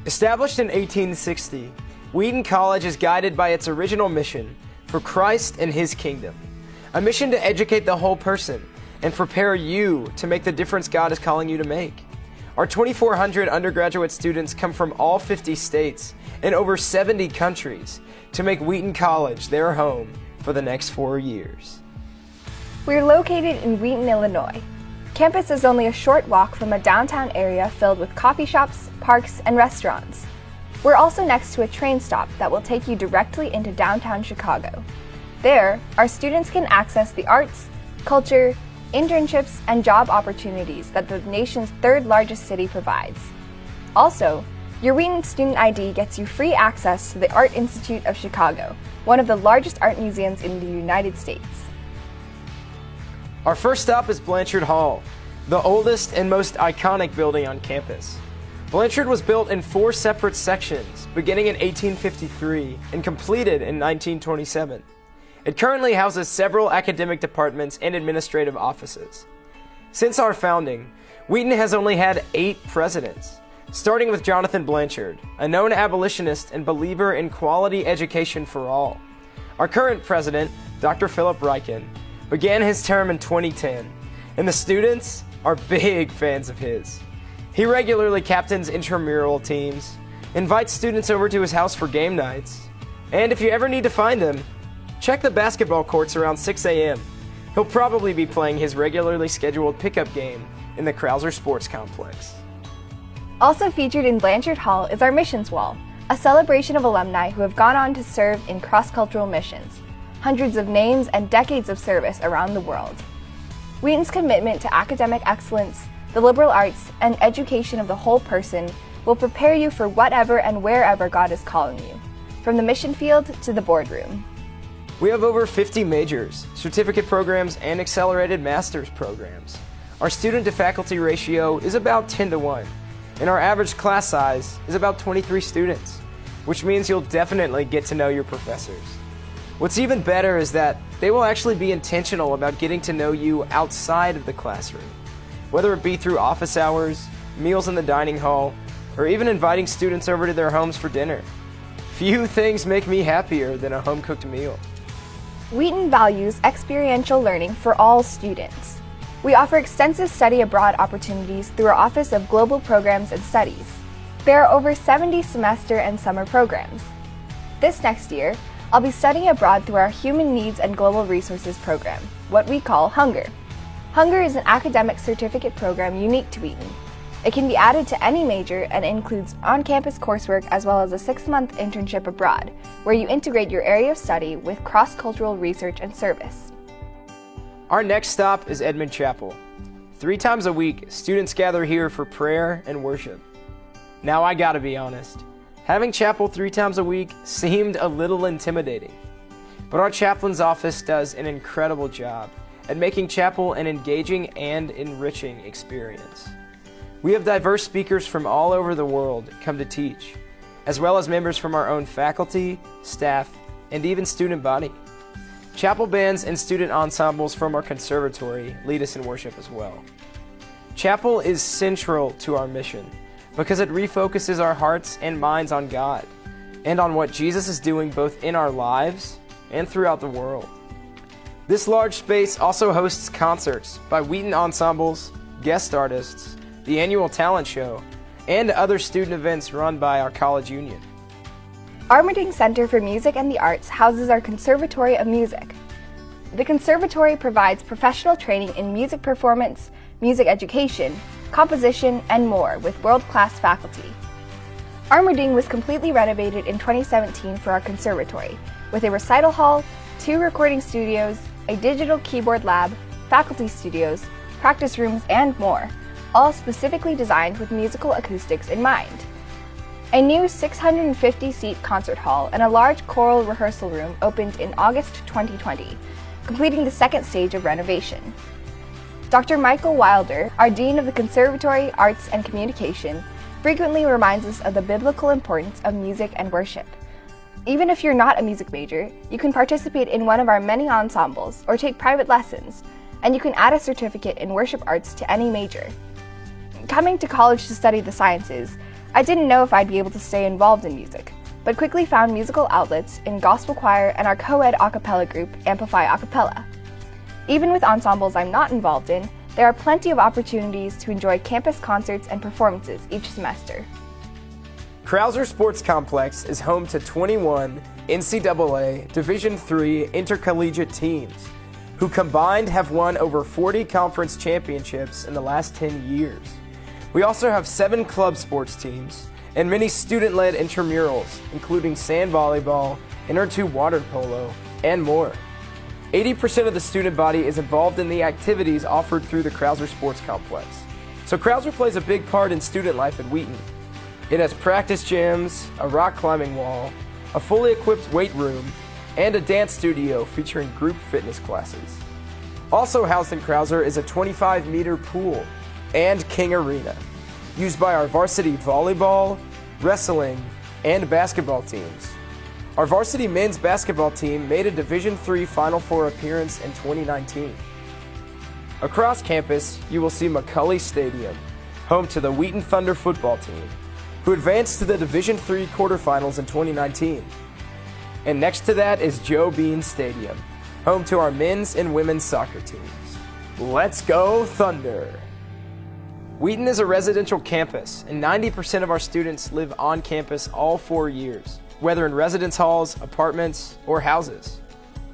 Established in 1860, Wheaton College is guided by its original mission for Christ and His kingdom, a mission to educate the whole person and prepare you to make the difference God is calling you to make. Our 2,400 undergraduate students come from all 50 states and over 70 countries to make Wheaton College their home for the next 4 years. We're located in Wheaton, Illinois. Campus is only a short walk from a downtown area filled with coffee shops, parks, and restaurants. We're also next to a train stop that will take you directly into downtown Chicago. There, our students can access the arts, culture, internships, and job opportunities that the nation's third largest city provides. Also, your Wheaton student ID gets you free access to the Art Institute of Chicago, one of the largest art museums in the United States. Our first stop is Blanchard Hall, the oldest and most iconic building on campus. Blanchard was built in 4 separate sections, beginning in 1853 and completed in 1927. It currently houses several academic departments and administrative offices. Since our founding, Wheaton has only had 8 presidents, starting with Jonathan Blanchard, a known abolitionist and believer in quality education for all. Our current president, Dr. Philip Ryken, began his term in 2010, and the students are big fans of his. He regularly captains intramural teams, invites students over to his house for game nights, and if you ever need to find him, check the basketball courts around 6 a.m. He'll probably be playing his regularly scheduled pickup game in the Krauser Sports Complex. Also featured in Blanchard Hall is our Missions Wall, a celebration of alumni who have gone on to serve in cross-cultural missions. Hundreds of names and decades of service around the world. Wheaton's commitment to academic excellence, the liberal arts, and education of the whole person will prepare you for whatever and wherever God is calling you, from the mission field to the boardroom. We have over 50 majors, certificate programs, and accelerated master's programs. Our student-to-faculty ratio is about 10-1, and our average class size is about 23 students, which means you'll definitely get to know your professors. What's even better is that they will actually be intentional about getting to know you outside of the classroom, whether it be through office hours, meals in the dining hall, or even inviting students over to their homes for dinner. Few things make me happier than a home-cooked meal. Wheaton values experiential learning for all students. We offer extensive study abroad opportunities through our Office of Global Programs and Studies. There are over 70 semester and summer programs. This next year, I'll be studying abroad through our Human Needs and Global Resources program, what we call Hunger. Hunger is an academic certificate program unique to Wheaton. It can be added to any major and includes on-campus coursework as well as a 6-month internship abroad, where you integrate your area of study with cross-cultural research and service. Our next stop is Edmond Chapel. 3 times a week, students gather here for prayer and worship. Now I gotta be honest, having chapel 3 times a week seemed a little intimidating. But our chaplain's office does an incredible job at making chapel an engaging and enriching experience. We have diverse speakers from all over the world come to teach, as well as members from our own faculty, staff, and even student body. Chapel bands and student ensembles from our conservatory lead us in worship as well. Chapel is central to our mission because it refocuses our hearts and minds on God and on what Jesus is doing both in our lives and throughout the world. This large space also hosts concerts by Wheaton ensembles, guest artists, the annual talent show, and other student events run by our college union. Armitage Center for Music and the Arts houses our Conservatory of Music. The conservatory provides professional training in music performance, music education, composition, and more with world-class faculty. Armitage was completely renovated in 2017 for our conservatory, with a recital hall, 2 recording studios, a digital keyboard lab, faculty studios, practice rooms, and more, all specifically designed with musical acoustics in mind. A new 650-seat concert hall and a large choral rehearsal room opened in August 2020, completing the second stage of renovation. Dr. Michael Wilder, our Dean of the Conservatory, Arts, and Communication, frequently reminds us of the biblical importance of music and worship. Even if you're not a music major, you can participate in one of our many ensembles or take private lessons, and you can add a certificate in worship arts to any major. Coming to college to study the sciences, I didn't know if I'd be able to stay involved in music, but quickly found musical outlets in gospel choir and our co-ed a cappella group, Amplify A Cappella. Even with ensembles I'm not involved in, there are plenty of opportunities to enjoy campus concerts and performances each semester. Krauser Sports Complex is home to 21 NCAA Division III intercollegiate teams, who combined have won over 40 conference championships in the last 10 years. We also have 7 club sports teams and many student-led intramurals, including sand volleyball, inner tube water polo, and more. 80% of the student body is involved in the activities offered through the Krauser Sports Complex. So Krauser plays a big part in student life at Wheaton. It has practice gyms, a rock climbing wall, a fully equipped weight room, and a dance studio featuring group fitness classes. Also housed in Krauser is a 25-meter pool and King Arena, used by our varsity volleyball, wrestling, and basketball teams. Our varsity men's basketball team made a Division III Final Four appearance in 2019. Across campus, you will see McCulley Stadium, home to the Wheaton Thunder football team, who advanced to the Division III quarterfinals in 2019. And next to that is Joe Bean Stadium, home to our men's and women's soccer teams. Let's go Thunder! Wheaton is a residential campus, and 90% of our students live on campus all 4 years, whether in residence halls, apartments, or houses.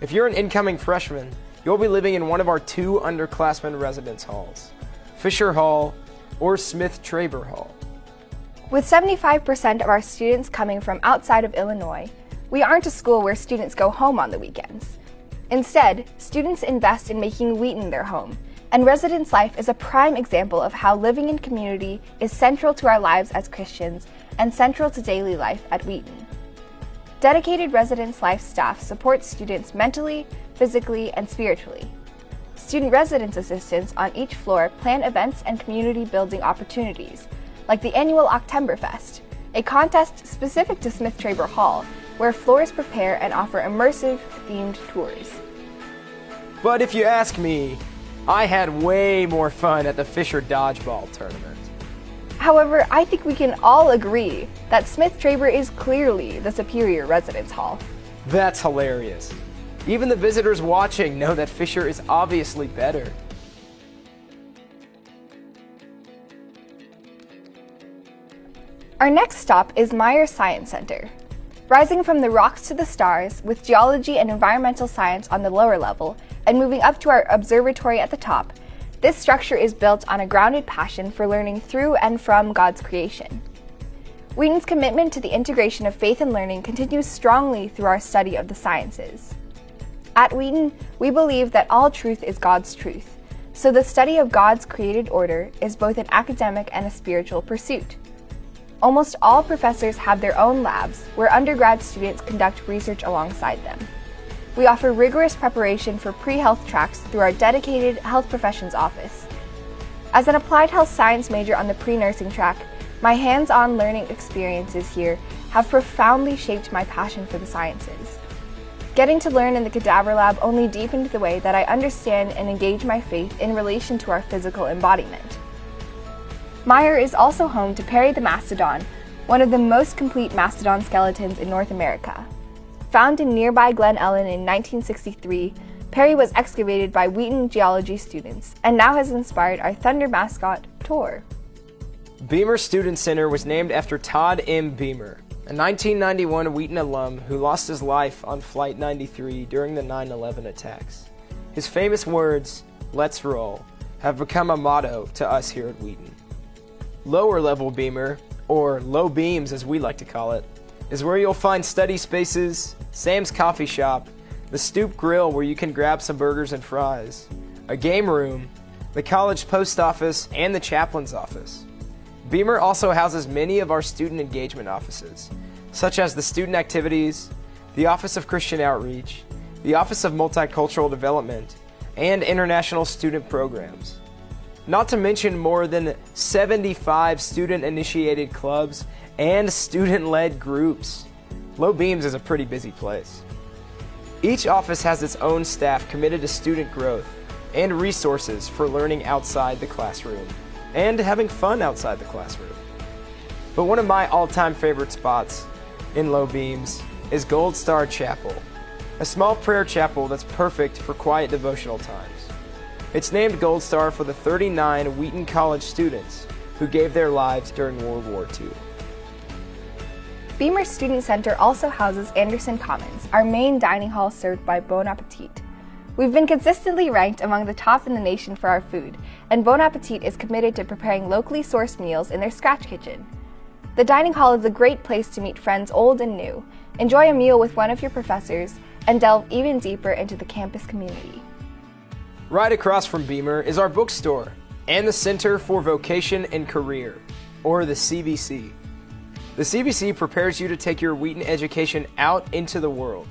If you're an incoming freshman, you'll be living in one of our 2 underclassmen residence halls, Fisher Hall or Smith-Traber Hall. With 75% of our students coming from outside of Illinois, we aren't a school where students go home on the weekends. Instead, students invest in making Wheaton their home, and residence life is a prime example of how living in community is central to our lives as Christians and central to daily life at Wheaton. Dedicated residence life staff supports students mentally, physically, and spiritually. Student residence assistants on each floor plan events and community building opportunities, like the annual Oktoberfest, a contest specific to Smith-Traber Hall, where floors prepare and offer immersive, themed tours. But if you ask me, I had way more fun at the Fisher Dodgeball Tournament. However, I think we can all agree that Smith-Traber is clearly the superior residence hall. That's hilarious. Even the visitors watching know that Fisher is obviously better. Our next stop is Myers Science Center. Rising from the rocks to the stars, with geology and environmental science on the lower level, and moving up to our observatory at the top, this structure is built on a grounded passion for learning through and from God's creation. Wheaton's commitment to the integration of faith and learning continues strongly through our study of the sciences. At Wheaton, we believe that all truth is God's truth, so the study of God's created order is both an academic and a spiritual pursuit. Almost all professors have their own labs where undergrad students conduct research alongside them. We offer rigorous preparation for pre-health tracks through our dedicated health professions office. As an applied health science major on the pre-nursing track, my hands-on learning experiences here have profoundly shaped my passion for the sciences. Getting to learn in the cadaver lab only deepened the way that I understand and engage my faith in relation to our physical embodiment. Meyer is also home to Perry the Mastodon, one of the most complete mastodon skeletons in North America. Found in nearby Glen Ellen in 1963, Perry was excavated by Wheaton geology students and now has inspired our Thunder mascot, Tor. Beamer Student Center was named after Todd M. Beamer, a 1991 Wheaton alum who lost his life on Flight 93 during the 9/11 attacks. His famous words, "Let's roll," have become a motto to us here at Wheaton. Lower level Beamer, or low beams as we like to call it, is where you'll find study spaces, Sam's Coffee Shop, the Stoop Grill where you can grab some burgers and fries, a game room, the college post office, and the chaplain's office. Beamer also houses many of our student engagement offices, such as the Student Activities, the Office of Christian Outreach, the Office of Multicultural Development, and International Student Programs. Not to mention more than 75 student-initiated clubs and student-led groups. Low Beams is a pretty busy place. Each office has its own staff committed to student growth and resources for learning outside the classroom and having fun outside the classroom. But one of my all-time favorite spots in Low Beams is Gold Star Chapel, a small prayer chapel that's perfect for quiet devotional times. It's named Gold Star for the 39 Wheaton College students who gave their lives during World War II. Beamer Student Center also houses Anderson Commons, our main dining hall served by Bon Appetit. We've been consistently ranked among the top in the nation for our food, and Bon Appetit is committed to preparing locally sourced meals in their scratch kitchen. The dining hall is a great place to meet friends old and new, enjoy a meal with one of your professors, and delve even deeper into the campus community. Right across from Beamer is our bookstore and the Center for Vocation and Career, or the CVC. The CVC prepares you to take your Wheaton education out into the world.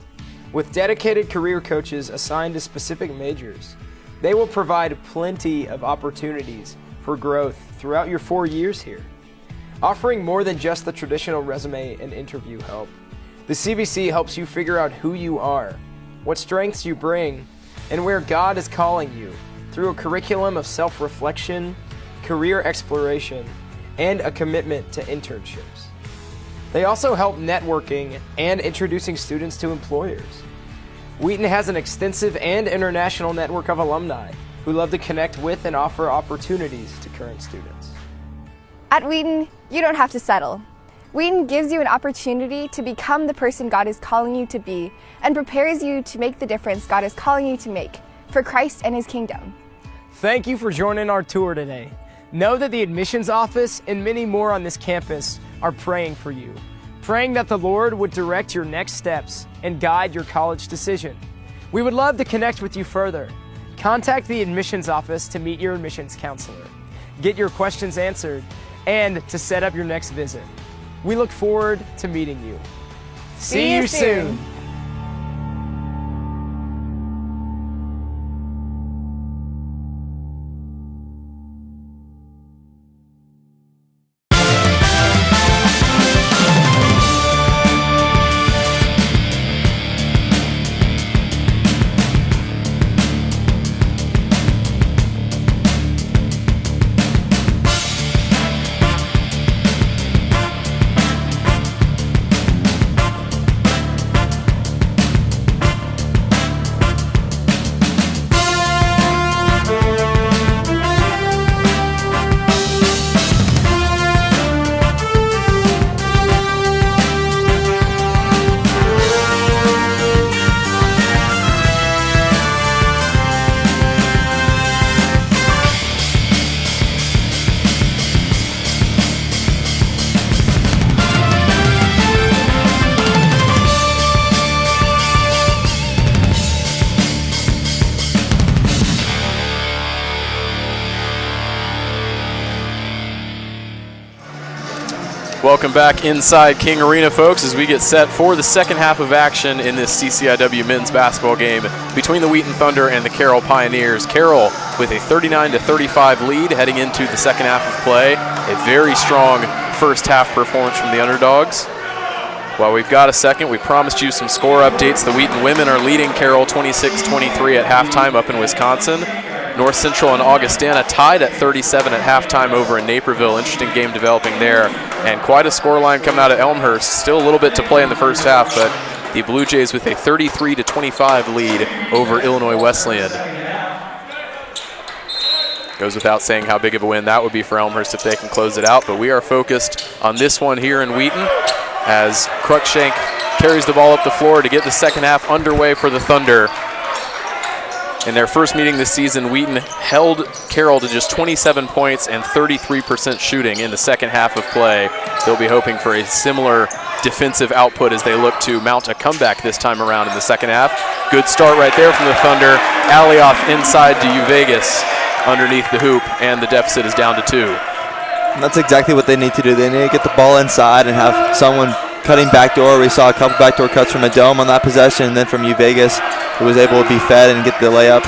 With dedicated career coaches assigned to specific majors, they will provide plenty of opportunities for growth throughout your 4 years here. Offering more than just the traditional resume and interview help, the CVC helps you figure out who you are, what strengths you bring, and where God is calling you through a curriculum of self-reflection, career exploration, and a commitment to internships. They also help networking and introducing students to employers. Wheaton has an extensive and international network of alumni who love to connect with and offer opportunities to current students. At Wheaton, you don't have to settle. Wheaton gives you an opportunity to become the person God is calling you to be and prepares you to make the difference God is calling you to make for Christ and His kingdom. Thank you for joining our tour today. Know that the admissions office and many more on this campus are praying for you, praying that the Lord would direct your next steps and guide your college decision. We would love to connect with you further. Contact the admissions office to meet your admissions counselor, get your questions answered, and to set up your next visit. We look forward to meeting you. See you soon. Welcome back inside King Arena, folks, as we get set for the second half of action in this CCIW men's basketball game between the Wheaton Thunder and the Carroll Pioneers. Carroll with a 39-35 lead heading into the second half of play. A very strong first half performance from the underdogs. While we've got a second, we promised you some score updates. The Wheaton women are leading Carroll 26-23 at halftime up in Wisconsin. North Central and Augustana tied at 37 at halftime over in Naperville. Interesting game developing there. And quite a scoreline coming out of Elmhurst. Still a little bit to play in the first half, but the Blue Jays with a 33-25 lead over Illinois Wesleyan. Goes without saying how big of a win that would be for Elmhurst if they can close it out, but we are focused on this one here in Wheaton as Cruikshank carries the ball up the floor to get the second half underway for the Thunder. In their first meeting this season, Wheaton held Carroll to just 27 points and 33% shooting in the second half of play. They'll be hoping for a similar defensive output as they look to mount a comeback this time around in the second half. Good start right there from the Thunder. Alioth inside to Vegas underneath the hoop, and the deficit is down to 2. And that's exactly what they need to do. They need to get the ball inside and have someone cutting backdoor. We saw a couple backdoor cuts from Adome on that possession, and then from Vegas, who was able to be fed and get the layup.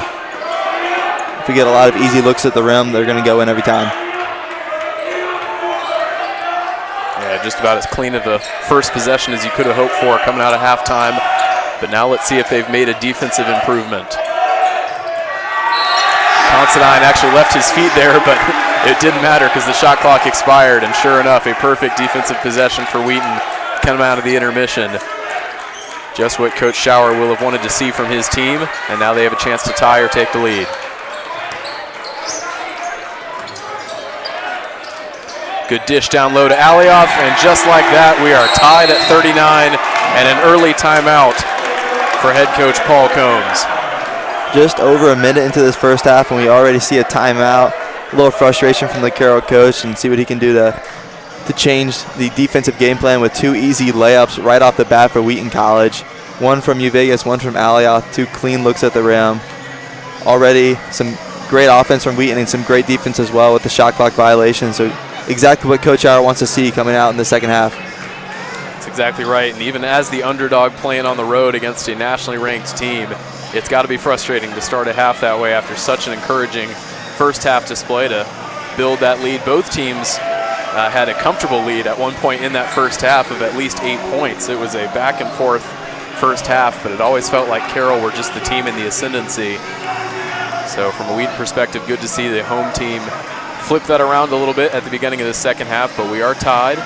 If we get a lot of easy looks at the rim, they're going to go in every time. Yeah, just about as clean of a first possession as you could have hoped for coming out of halftime. But now let's see if they've made a defensive improvement. Considine actually left his feet there, but it didn't matter because the shot clock expired. And sure enough, a perfect defensive possession for Wheaton coming out of the intermission. Just what Coach Schauer will have wanted to see from his team, and now they have a chance to tie or take the lead. Good dish down low to Alioth, and just like that, we are tied at 39 and an early timeout for head coach Paul Combs. Just over a minute into this first half, and we already see a timeout. A little frustration from the Carroll coach, and see what he can do to change the defensive game plan with 2 easy layups right off the bat for Wheaton College. One from Vegas, one from Alioth, 2 clean looks at the rim. Already some great offense from Wheaton and some great defense as well with the shot clock violation. So exactly what Coach Schauer wants to see coming out in the second half. That's exactly right, and even as the underdog playing on the road against a nationally ranked team, it's got to be frustrating to start a half that way after such an encouraging first half display to build that lead. Both teams had a comfortable lead at one point in that first half of at least 8 points. It was a back and forth first half, but it always felt like Carroll were just the team in the ascendancy. So from a Wheaton perspective, good to see the home team flip that around a little bit at the beginning of the second half, but we are tied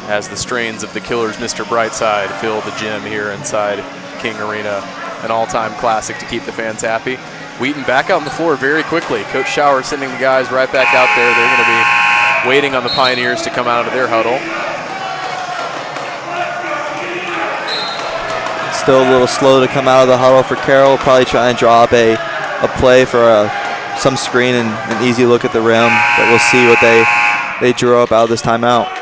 as the strains of the Killers' Mr. Brightside fill the gym here inside King Arena. An all-time classic to keep the fans happy. Wheaton back out on the floor very quickly. Coach Schauer sending the guys right back out there. They're going to be waiting on the Pioneers to come out of their huddle. Still a little slow to come out of the huddle for Carroll. Probably trying to draw up a play for some screen and an easy look at the rim. But we'll see what they drew up out of this timeout.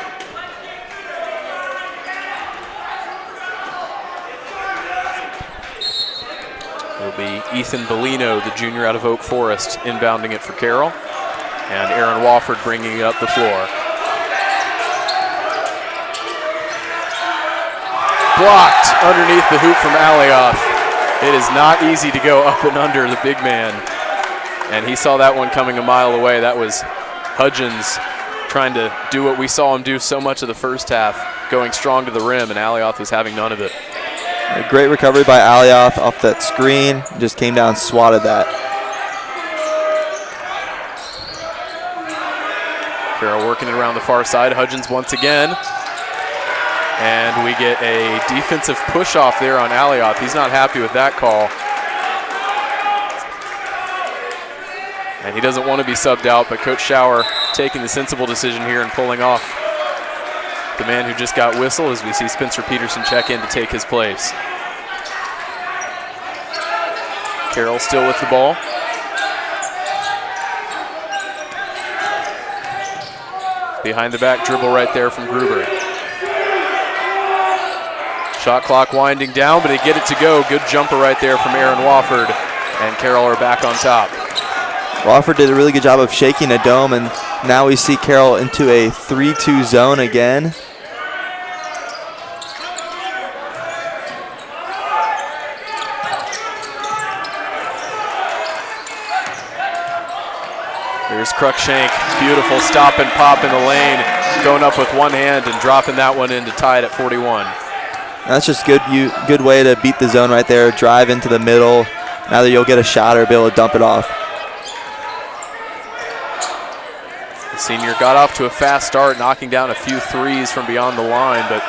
It'll be Ethan Bellino, the junior out of Oak Forest, inbounding it for Carroll. And Aaron Wofford bringing it up the floor. Blocked underneath the hoop from Alioth. It is not easy to go up and under the big man. And he saw that one coming a mile away. That was Hudgens trying to do what we saw him do so much of the first half, going strong to the rim, and Alioth was having none of it. A great recovery by Alioth off that screen. Just came down and swatted that. Carroll working it around the far side. Hudgens once again. And we get a defensive push-off there on Alioth. He's not happy with that call. And he doesn't want to be subbed out, but Coach Schauer taking the sensible decision here and pulling off the man who just got whistled as we see Spencer Peterson check in to take his place. Carroll still with the ball. Behind the back dribble right there from Gruber. Shot clock winding down, but they get it to go. Good jumper right there from Aaron Wofford, and Carroll are back on top. Wofford did a really good job of shaking Adome, and Now we see Carroll into a 3-2 zone again. Here's Cruikshank, beautiful stop and pop in the lane, going up with one hand and dropping that one in to tie it at 41. That's just good way to beat the zone right there. Drive into the middle. Either you'll get a shot or be able to dump it off. The senior got off to a fast start, knocking down a few threes from beyond the line, but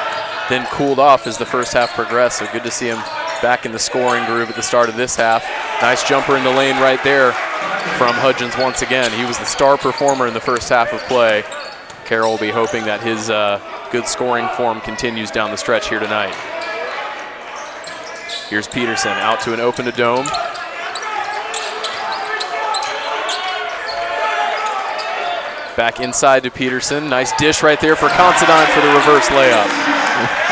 then cooled off as the first half progressed. So good to see him back in the scoring groove at the start of this half. Nice jumper in the lane right there from Hudgens once again. He was the star performer in the first half of play. Carroll will be hoping that his good scoring form continues down the stretch here tonight. Here's Peterson out to an open to Dome. Back inside to Peterson. Nice dish right there for Considine for the reverse layup.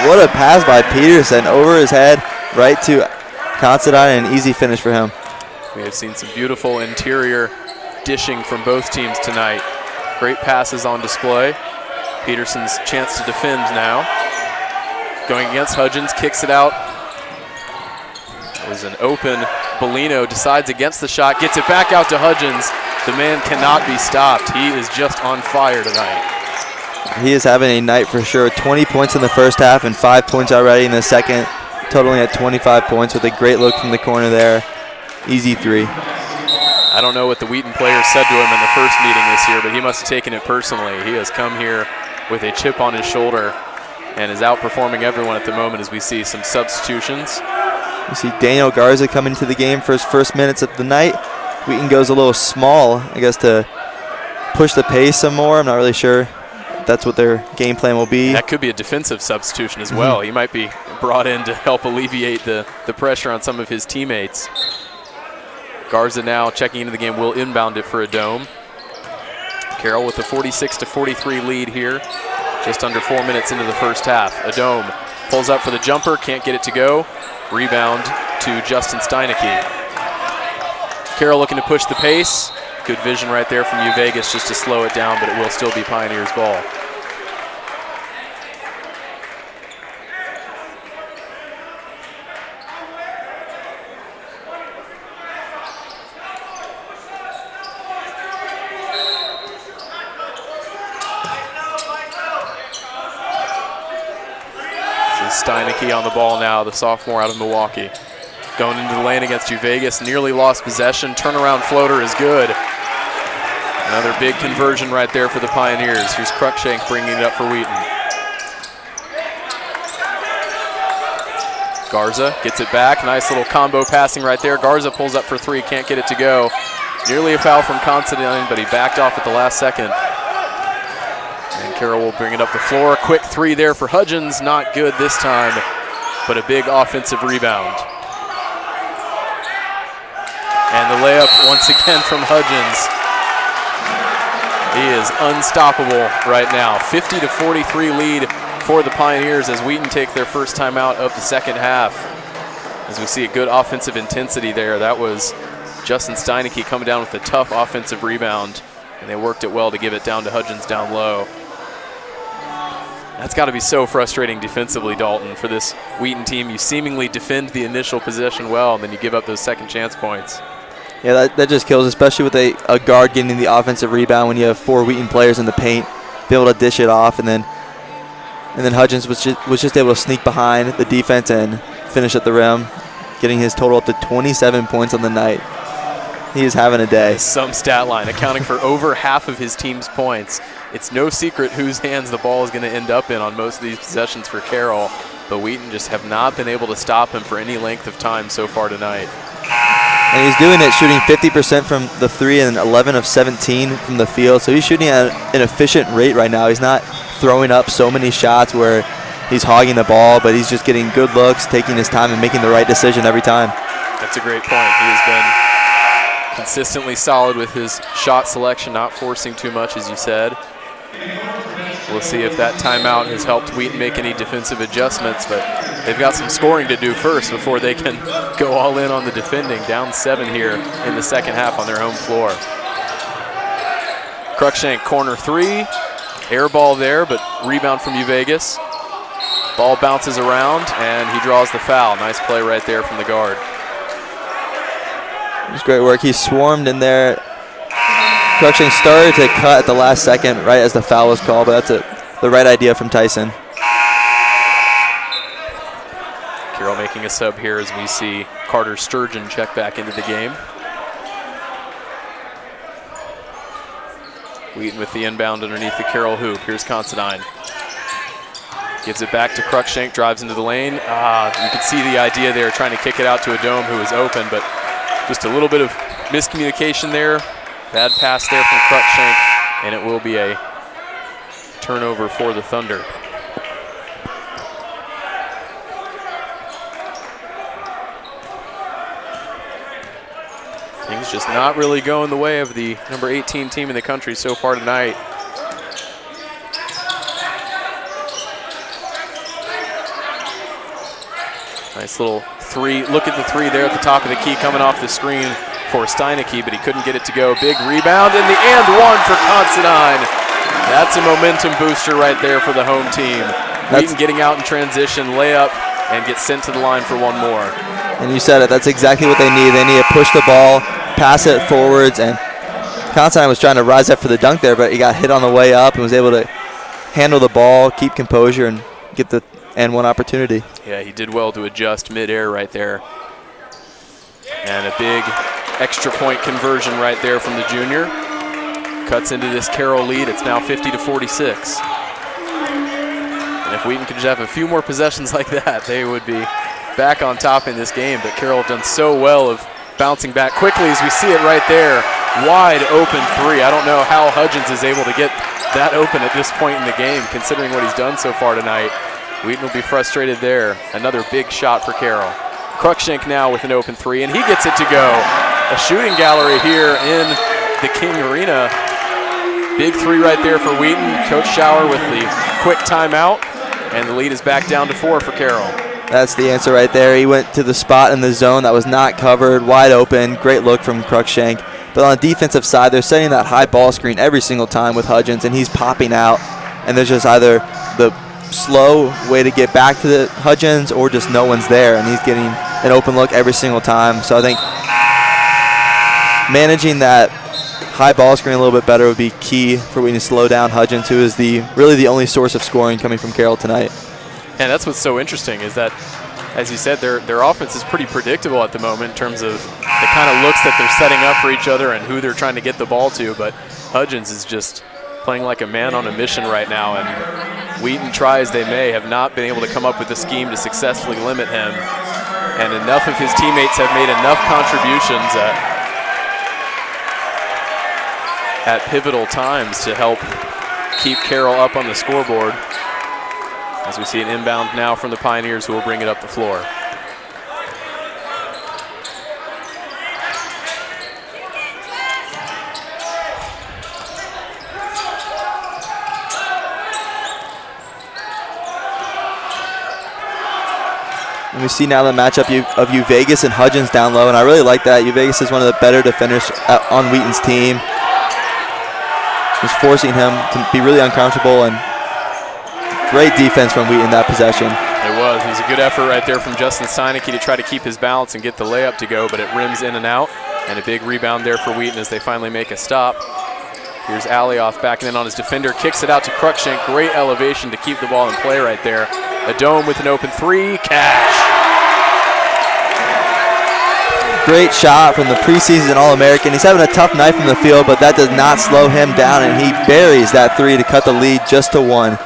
What a pass by Peterson over his head right to Considine, and an easy finish for him. We have seen some beautiful interior dishing from both teams tonight. Great passes on display. Peterson's chance to defend now. Going against Hudgens, kicks it out. It was an open. Bellino decides against the shot, gets it back out to Hudgens. The man cannot be stopped. He is just on fire tonight. He is having a night for sure. 20 points in the first half and 5 points already in the second, totaling at 25 points with a great look from the corner there. Easy three. I don't know what the Wheaton players said to him in the first meeting this year, but he must have taken it personally. He has come here with a chip on his shoulder and is outperforming everyone at the moment as we see some substitutions. You see Daniel Garza coming into the game for his first minutes of the night. Wheaton goes a little small, I guess, to push the pace some more. I'm not really sure if that's what their game plan will be. That could be a defensive substitution as well. He might be brought in to help alleviate the pressure on some of his teammates. Garza now checking into the game, will inbound it for a Dome. Carroll with a 46-43 lead here, just under 4 minutes into the first half. A Dome pulls up for the jumper, can't get it to go. Rebound to Justin Steinecke. Carroll looking to push the pace. Good vision right there from Vegas just to slow it down, but it will still be Pioneers ball. Steinecke on the ball now, the sophomore out of Milwaukee. Going into the lane against Vegas, nearly lost possession. Turnaround floater is good. Another big conversion right there for the Pioneers. Here's Cruikshank bringing it up for Wheaton. Garza gets it back. Nice little combo passing right there. Garza pulls up for three, can't get it to go. Nearly a foul from Considine, but he backed off at the last second. And Carroll will bring it up the floor. Quick three there for Hudgens. Not good this time, but a big offensive rebound. And the layup once again from Hudgens. He is unstoppable right now. 50-43 lead for the Pioneers as Wheaton take their first time out of the second half. As we see a good offensive intensity there. That was Justin Steinecke coming down with a tough offensive rebound, and they worked it well to give it down to Hudgens down low. That's got to be so frustrating defensively, Dalton, for this Wheaton team. You seemingly defend the initial possession well, and then you give up those second chance points. Yeah, that just kills, especially with a guard getting the offensive rebound when you have 4 Wheaton players in the paint, be able to dish it off, and then Hudgens was just able to sneak behind the defense and finish at the rim, getting his total up to 27 points on the night. He is having a day. Some stat line, accounting for over half of his team's points. It's no secret whose hands the ball is going to end up in on most of these possessions for Carroll, but Wheaton just have not been able to stop him for any length of time so far tonight. And he's doing it shooting 50% from the three and 11 of 17 from the field, so he's shooting at an efficient rate right now. He's not throwing up so many shots where he's hogging the ball, but he's just getting good looks, taking his time, and making the right decision every time. That's a great point. He has been consistently solid with his shot selection, not forcing too much, as you said. We'll see if that timeout has helped Wheaton make any defensive adjustments, but they've got some scoring to do first before they can go all in on the defending. Down 7 here in the second half on their home floor. Cruikshank corner three. Air ball there, but rebound from Vegas. Ball bounces around, and he draws the foul. Nice play right there from the guard. It was great work. He swarmed in there. Cruikshank started to cut at the last second right as the foul was called, but that's the right idea from Tyson. Carroll making a sub here as we see Carter Sturgeon check back into the game. Wheaton with the inbound underneath the Carroll hoop. Here's Considine. Gives it back to Cruikshank, drives into the lane. You can see the idea there, trying to kick it out to a Dome who was open, but just a little bit of miscommunication there. Bad pass there from Cruikshank, and it will be a turnover for the Thunder. Things just not really going the way of the number 18 team in the country so far tonight. Nice little three. Look at the three there at the top of the key coming off the screen for Steineke, but he couldn't get it to go. Big rebound and the and one for Considine. That's a momentum booster right there for the home team. Wheaton getting out in transition, layup, and gets sent to the line for one more. And you said it, that's exactly what they need. They need to push the ball, pass it forwards, and Considine was trying to rise up for the dunk there, but he got hit on the way up and was able to handle the ball, keep composure, and get the and one opportunity. Yeah, he did well to adjust midair right there. And a big extra point conversion right there from the junior. Cuts into this Carroll lead. It's now 50-46. And if Wheaton could just have a few more possessions like that, they would be back on top in this game. But Carroll done so well of bouncing back quickly as we see it right there. Wide open three. I don't know how Hudgens is able to get that open at this point in the game, considering what he's done so far tonight. Wheaton will be frustrated there. Another big shot for Carroll. Cruikshank now with an open three, and he gets it to go. A shooting gallery here in the King Arena. Big three right there for Wheaton. Coach Schauer with the quick timeout, and the lead is back down to 4 for Carroll. That's the answer right there. He went to the spot in the zone that was not covered, wide open. Great look from Cruikshank. But on the defensive side, they're setting that high ball screen every single time with Hudgens, and he's popping out. And there's just either the slow way to get back to the Hudgens or just no one's there, and he's getting an open look every single time. So I think managing that high ball screen a little bit better would be key for Wheaton to slow down Hudgens, who is really the only source of scoring coming from Carroll tonight. And that's what's so interesting is that, as you said, their offense is pretty predictable at the moment in terms of the kind of looks that they're setting up for each other and who they're trying to get the ball to. But Hudgens is just playing like a man on a mission right now, and Wheaton, try as they may, have not been able to come up with a scheme to successfully limit him. And enough of his teammates have made enough contributions at pivotal times to help keep Carroll up on the scoreboard. As we see an inbound now from the Pioneers, who will bring it up the floor. And we see now the matchup of Vegas and Hudgens down low, and I really like that. Vegas is one of the better defenders on Wheaton's team. Just forcing him to be really uncomfortable, and great defense from Wheaton that possession. It was a good effort right there from Justin Steineke to try to keep his balance and get the layup to go, but it rims in and out. And a big rebound there for Wheaton as they finally make a stop. Here's Alioff backing in on his defender, kicks it out to Cruikshank. Great elevation to keep the ball in play right there. A Dome with an open three, cash. Great shot from the preseason All-American. He's having a tough night from the field, but that does not slow him down, and he buries that three to cut the lead just to 1.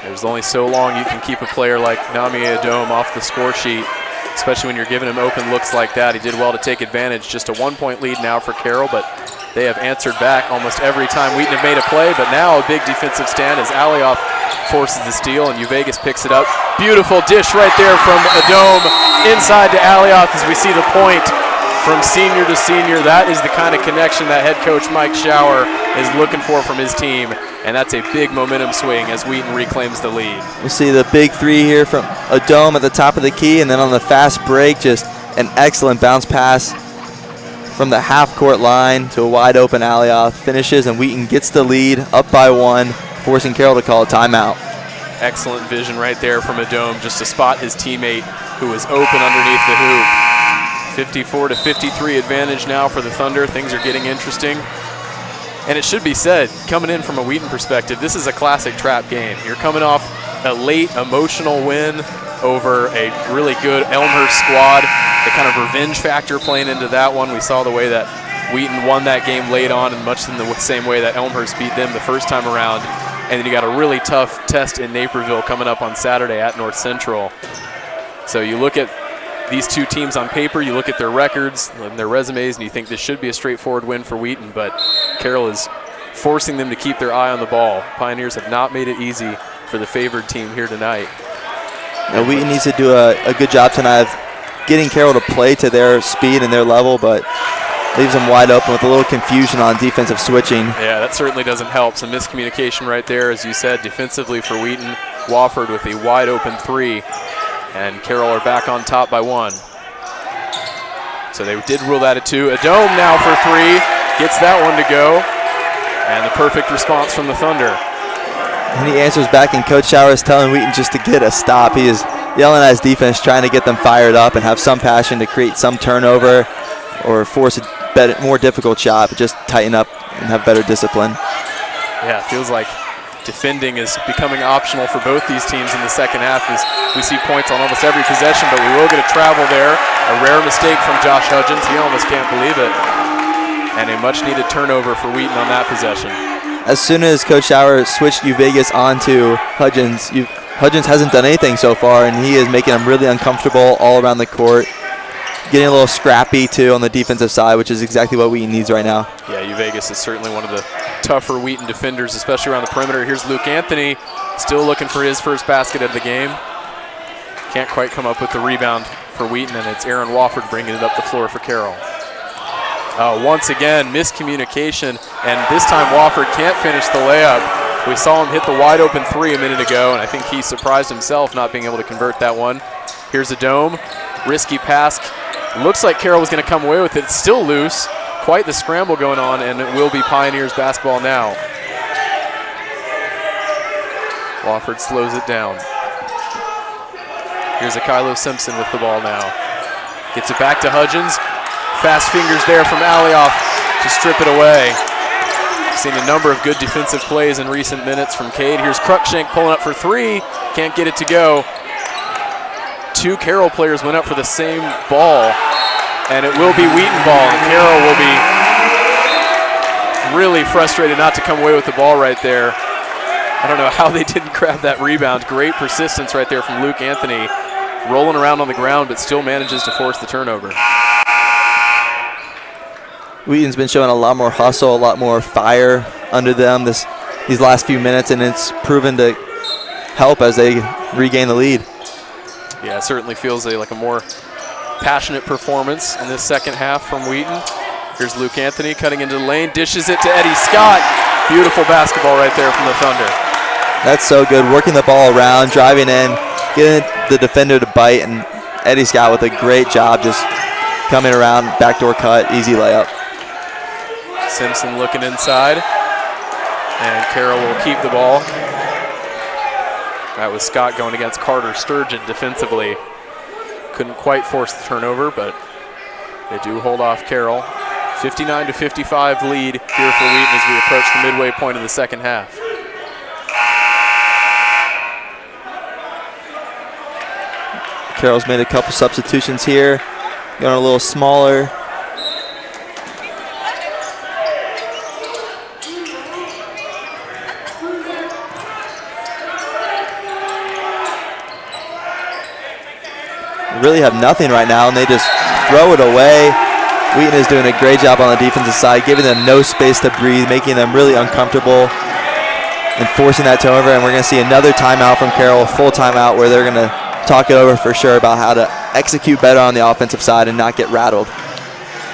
There's only so long you can keep a player like Nami Adome off the score sheet, especially when you're giving him open looks like that. He did well to take advantage. Just a 1-point lead now for Carroll, but they have answered back almost every time Wheaton have made a play, but now a big defensive stand as Alioff forces the steal, and Vegas picks it up. Beautiful dish right there from Adome inside to Alioff as we see the point from senior to senior. That is the kind of connection that head coach Mike Schauer is looking for from his team, and that's a big momentum swing as Wheaton reclaims the lead. We see the big three here from Adome at the top of the key, and then on the fast break, just an excellent bounce pass from the half-court line to a wide-open alley-off, finishes, and Wheaton gets the lead up by 1, forcing Carroll to call a timeout. Excellent vision right there from Adome, just to spot his teammate who was open underneath the hoop. 54-53 advantage now for the Thunder. Things are getting interesting. And it should be said, coming in from a Wheaton perspective, this is a classic trap game. You're coming off a late emotional win over a really good Elmhurst squad. The kind of revenge factor playing into that one. We saw the way that Wheaton won that game late on, and much in the same way that Elmhurst beat them the first time around. And then you got a really tough test in Naperville coming up on Saturday at North Central. So you look at these two teams on paper, you look at their records and their resumes, and you think this should be a straightforward win for Wheaton, but Carroll is forcing them to keep their eye on the ball. Pioneers have not made it easy for the favored team here tonight. Now Wheaton needs to do a good job tonight of getting Carroll to play to their speed and their level, but leaves them wide open with a little confusion on defensive switching. Yeah, that certainly doesn't help. Some miscommunication right there, as you said, defensively for Wheaton. Wofford with a wide open 3, and Carroll are back on top by 1. So they did rule that at 2. Adome now for 3, gets that one to go, and the perfect response from the Thunder. And he answers back, and Coach Shower is telling Wheaton just to get a stop. He is yelling at his defense, trying to get them fired up and have some passion to create some turnover or force a more difficult shot, but just tighten up and have better discipline. Yeah, it feels like defending is becoming optional for both these teams in the second half, as we see points on almost every possession, but we will get a travel there. A rare mistake from Josh Hudgens. He almost can't believe it. And a much-needed turnover for Wheaton on that possession. As soon as Coach Shower switched Uvegas onto Hudgens, Hudgens hasn't done anything so far, and he is making him really uncomfortable all around the court. Getting a little scrappy, too, on the defensive side, which is exactly what Wheaton needs right now. Yeah, Uvegas is certainly one of the tougher Wheaton defenders, especially around the perimeter. Here's Luke Anthony, still looking for his first basket of the game. Can't quite come up with the rebound for Wheaton, and it's Aaron Wofford bringing it up the floor for Carroll. Once again, miscommunication, and this time Wofford can't finish the layup. We saw him hit the wide open 3 a minute ago, and I think he surprised himself not being able to convert that one. Here's Adome, risky pass. Looks like Carroll was going to come away with it. It's still loose. Quite the scramble going on, and it will be Pioneers basketball now. Wofford slows it down. Here's Kylo Simpson with the ball now. Gets it back to Hudgens. Fast fingers there from Alioff to strip it away. Seen a number of good defensive plays in recent minutes from Cade. Here's Cruikshank pulling up for 3. Can't get it to go. 2 Carroll players went up for the same ball, and it will be Wheaton ball. And Carroll will be really frustrated not to come away with the ball right there. I don't know how they didn't grab that rebound. Great persistence right there from Luke Anthony, rolling around on the ground, but still manages to force the turnover. Wheaton's been showing a lot more hustle, a lot more fire under them these last few minutes, and it's proven to help as they regain the lead. Yeah, it certainly feels like a more passionate performance in this second half from Wheaton. Here's Luke Anthony cutting into the lane, dishes it to Eddie Scott. Beautiful basketball right there from the Thunder. That's so good, working the ball around, driving in, getting the defender to bite, and Eddie Scott with a great job just coming around, backdoor cut, easy layup. Simpson looking inside, and Carroll will keep the ball. That was Scott going against Carter Sturgeon defensively. Couldn't quite force the turnover, but they do hold off Carroll. 59-55 lead here for Wheaton as we approach the midway point of the second half. Carroll's made a couple substitutions here, going a little smaller. Really have nothing right now, and they just throw it away. Wheaton is doing a great job on the defensive side, giving them no space to breathe, making them really uncomfortable and forcing that turnover. And we're going to see another timeout from Carroll, full timeout, where they're going to talk it over for sure about how to execute better on the offensive side and not get rattled.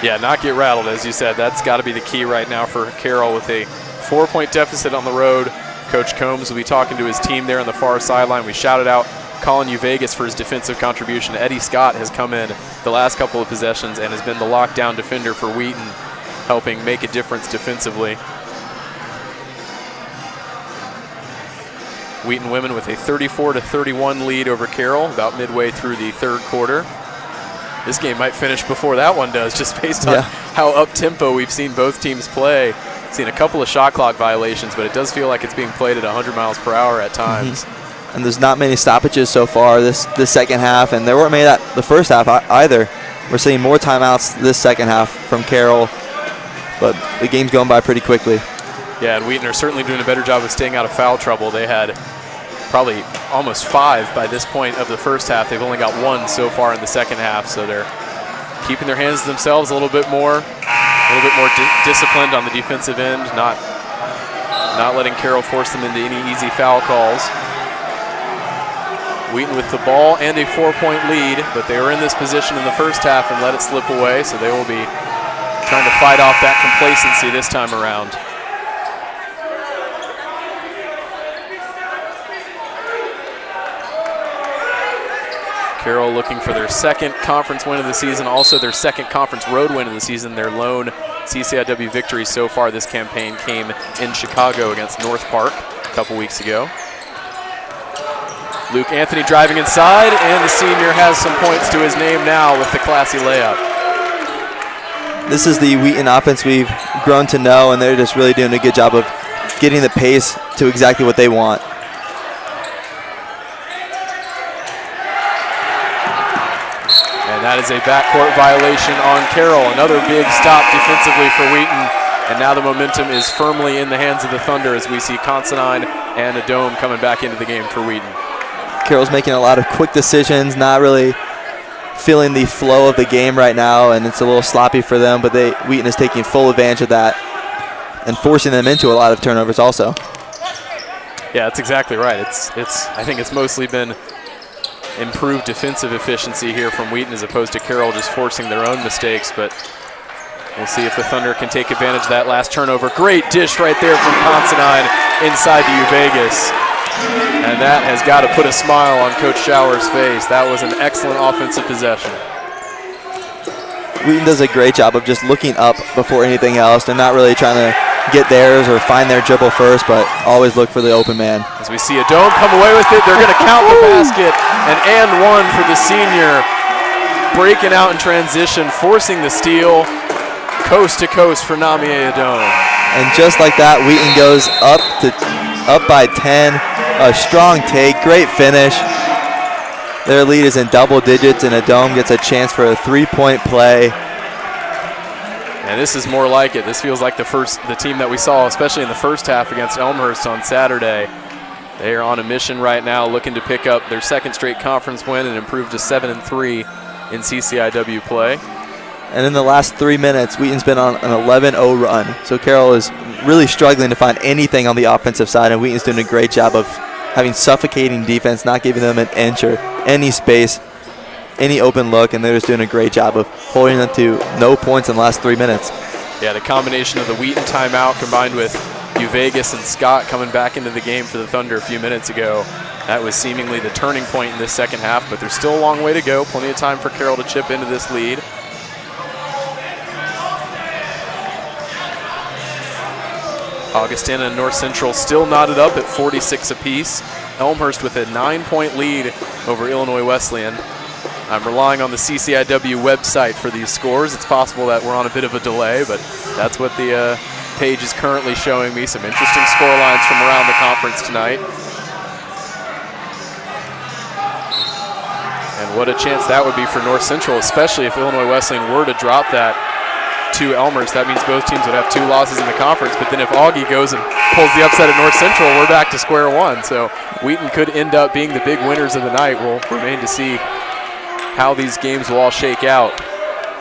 Yeah, not get rattled, as you said. That's got to be the key right now for Carroll with a 4-point deficit on the road. Coach Combs will be talking to his team there on the far sideline. We shouted out calling you Vegas for his defensive contribution. Eddie Scott has come in the last couple of possessions and has been the lockdown defender for Wheaton, helping make a difference defensively. Wheaton women with a 34-31 lead over Carroll about midway through the third quarter. This game might finish before that one does, just based on how up-tempo we've seen both teams play. Seen a couple of shot clock violations, but it does feel like it's being played at 100 miles per hour at times. And there's not many stoppages so far this second half, and there weren't many that the first half either. We're seeing more timeouts this second half from Carroll, but the game's going by pretty quickly. Yeah, and Wheaton are certainly doing a better job of staying out of foul trouble. They had probably almost 5 by this point of the first half. They've only got 1 so far in the second half, so they're keeping their hands to themselves a little bit more disciplined on the defensive end, not letting Carroll force them into any easy foul calls. Wheaton with the ball and a 4-point lead, but they were in this position in the first half and let it slip away, so they will be trying to fight off that complacency this time around. Carroll looking for their second conference win of the season, also their second conference road win of the season. Their lone CCIW victory so far this campaign came in Chicago against North Park a couple weeks ago. Luke Anthony driving inside, and the senior has some points to his name now with the classy layup. This is the Wheaton offense we've grown to know, and they're just really doing a good job of getting the pace to exactly what they want. And that is a backcourt violation on Carroll. Another big stop defensively for Wheaton. And now the momentum is firmly in the hands of the Thunder as we see Considine and Adome coming back into the game for Wheaton. Carroll's making a lot of quick decisions, not really feeling the flow of the game right now, and it's a little sloppy for them, but Wheaton is taking full advantage of that and forcing them into a lot of turnovers also. Yeah, that's exactly right. I think it's mostly been improved defensive efficiency here from Wheaton as opposed to Carroll just forcing their own mistakes, but we'll see if the Thunder can take advantage of that last turnover. Great dish right there from Considine inside to Vegas. And that has got to put a smile on Coach Shower's face. That was an excellent offensive possession. Wheaton does a great job of just looking up before anything else. They're not really trying to get theirs or find their dribble first, but always look for the open man. As we see Adome come away with it, they're going to count the basket. And one for the senior. Breaking out in transition, forcing the steal. Coast to coast for Namie Adome. And just like that, Wheaton goes up by 10. A strong take, great finish. Their lead is in double digits, and Adome gets a chance for a 3-point play. And this is more like it. This feels like the team that we saw, especially in the first half against Elmhurst on Saturday. They are on a mission right now, looking to pick up their second straight conference win and improve to 7-3 in CCIW play. And in the last 3 minutes, Wheaton's been on an 11-0 run. So Carroll is really struggling to find anything on the offensive side, and Wheaton's doing a great job of having suffocating defense, not giving them an inch or any space, any open look, and they're just doing a great job of holding them to no points in the last 3 minutes. Yeah, the combination of the Wheaton timeout combined with Vegas and Scott coming back into the game for the Thunder a few minutes ago. That was seemingly the turning point in this second half, but there's still a long way to go. Plenty of time for Carroll to chip into this lead. Augustana and North Central still knotted up at 46 apiece. Elmhurst with a 9-point lead over Illinois Wesleyan. I'm relying on the CCIW website for these scores. It's possible that we're on a bit of a delay, but that's what the page is currently showing me. Some interesting score lines from around the conference tonight. And what a chance that would be for North Central, especially if Illinois Wesleyan were to drop that to Elmhurst. That means both teams would have 2 losses in the conference, but then if Augie goes and pulls the upset at North Central, we're back to square one. So Wheaton could end up being the big winners of the night. We'll remain to see how these games will all shake out.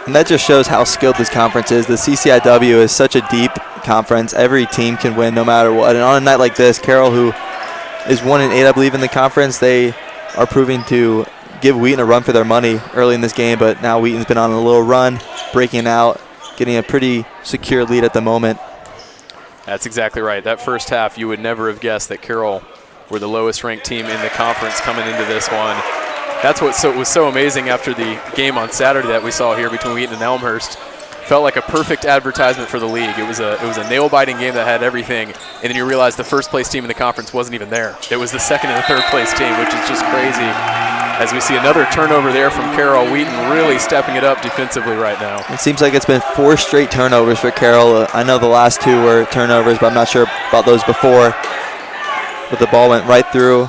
And that just shows how skilled this conference is. The CCIW is such a deep conference. Every team can win no matter what. And on a night like this, Carroll, who is 1-8, I believe, in the conference, they are proving to give Wheaton a run for their money early in this game, but now Wheaton's been on a little run, breaking out, getting a pretty secure lead at the moment. That's exactly right. That first half, you would never have guessed that Carroll were the lowest ranked team in the conference coming into this one. That's what was so amazing after the game on Saturday that we saw here between Wheaton and Elmhurst. Felt like a perfect advertisement for the league. It was a nail-biting game that had everything, and then you realize the first place team in the conference wasn't even there. It was the second and the third place team, which is just crazy. As we see another turnover there from Carroll. Wheaton really stepping it up defensively right now. It seems like it's been 4 straight turnovers for Carroll. I know the last 2 were turnovers, but I'm not sure about those before. But the ball went right through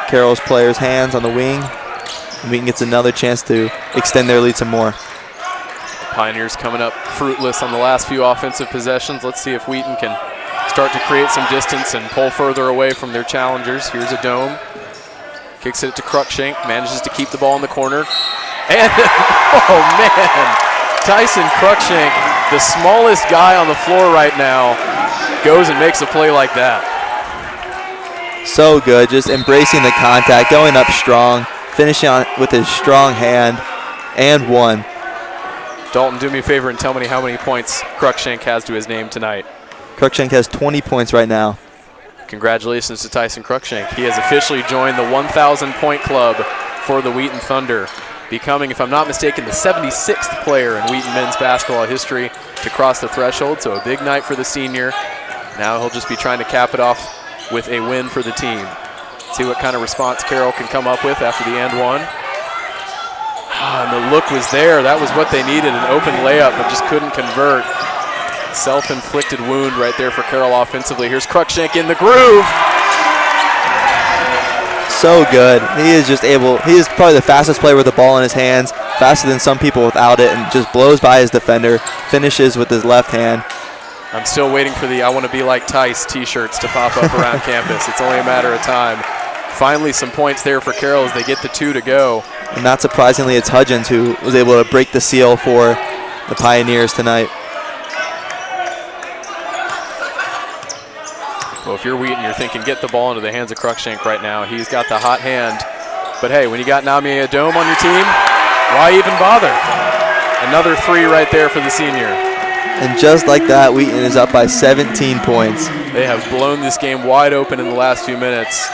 Carroll's player's hands on the wing. And Wheaton gets another chance to extend their lead some more. Pioneers coming up fruitless on the last few offensive possessions. Let's see if Wheaton can start to create some distance and pull further away from their challengers. Here's a Dome. Kicks it to Cruikshank, manages to keep the ball in the corner. And, oh man, Tyson Cruikshank, the smallest guy on the floor right now, goes and makes a play like that. So good, just embracing the contact, going up strong, finishing on with his strong hand, and one. Dalton, do me a favor and tell me how many points Cruikshank has to his name tonight. Cruikshank has 20 points right now. Congratulations to Tyson Cruikshank. He has officially joined the 1,000-point club for the Wheaton Thunder, becoming, if I'm not mistaken, the 76th player in Wheaton men's basketball history to cross the threshold, so a big night for the senior. Now he'll just be trying to cap it off with a win for the team. See what kind of response Carroll can come up with after the and one. And the look was there. That was what they needed, an open layup, but just couldn't convert. Self-inflicted wound right there for Carroll offensively. Here's Cruikshank in the groove. So good. He is probably the fastest player with the ball in his hands, faster than some people without it, and just blows by his defender, finishes with his left hand. I'm still waiting for the I Want to Be Like Tice t-shirts to pop up around campus. It's only a matter of time. Finally some points there for Carroll as they get the 2 to go. And not surprisingly, it's Hudgens who was able to break the seal for the Pioneers tonight. Well, if you're Wheaton, you're thinking get the ball into the hands of Cruikshank right now. He's got the hot hand. But hey, when you got Nami Adome on your team, why even bother? Another 3 right there for the senior. And just like that, Wheaton is up by 17 points. They have blown this game wide open in the last few minutes.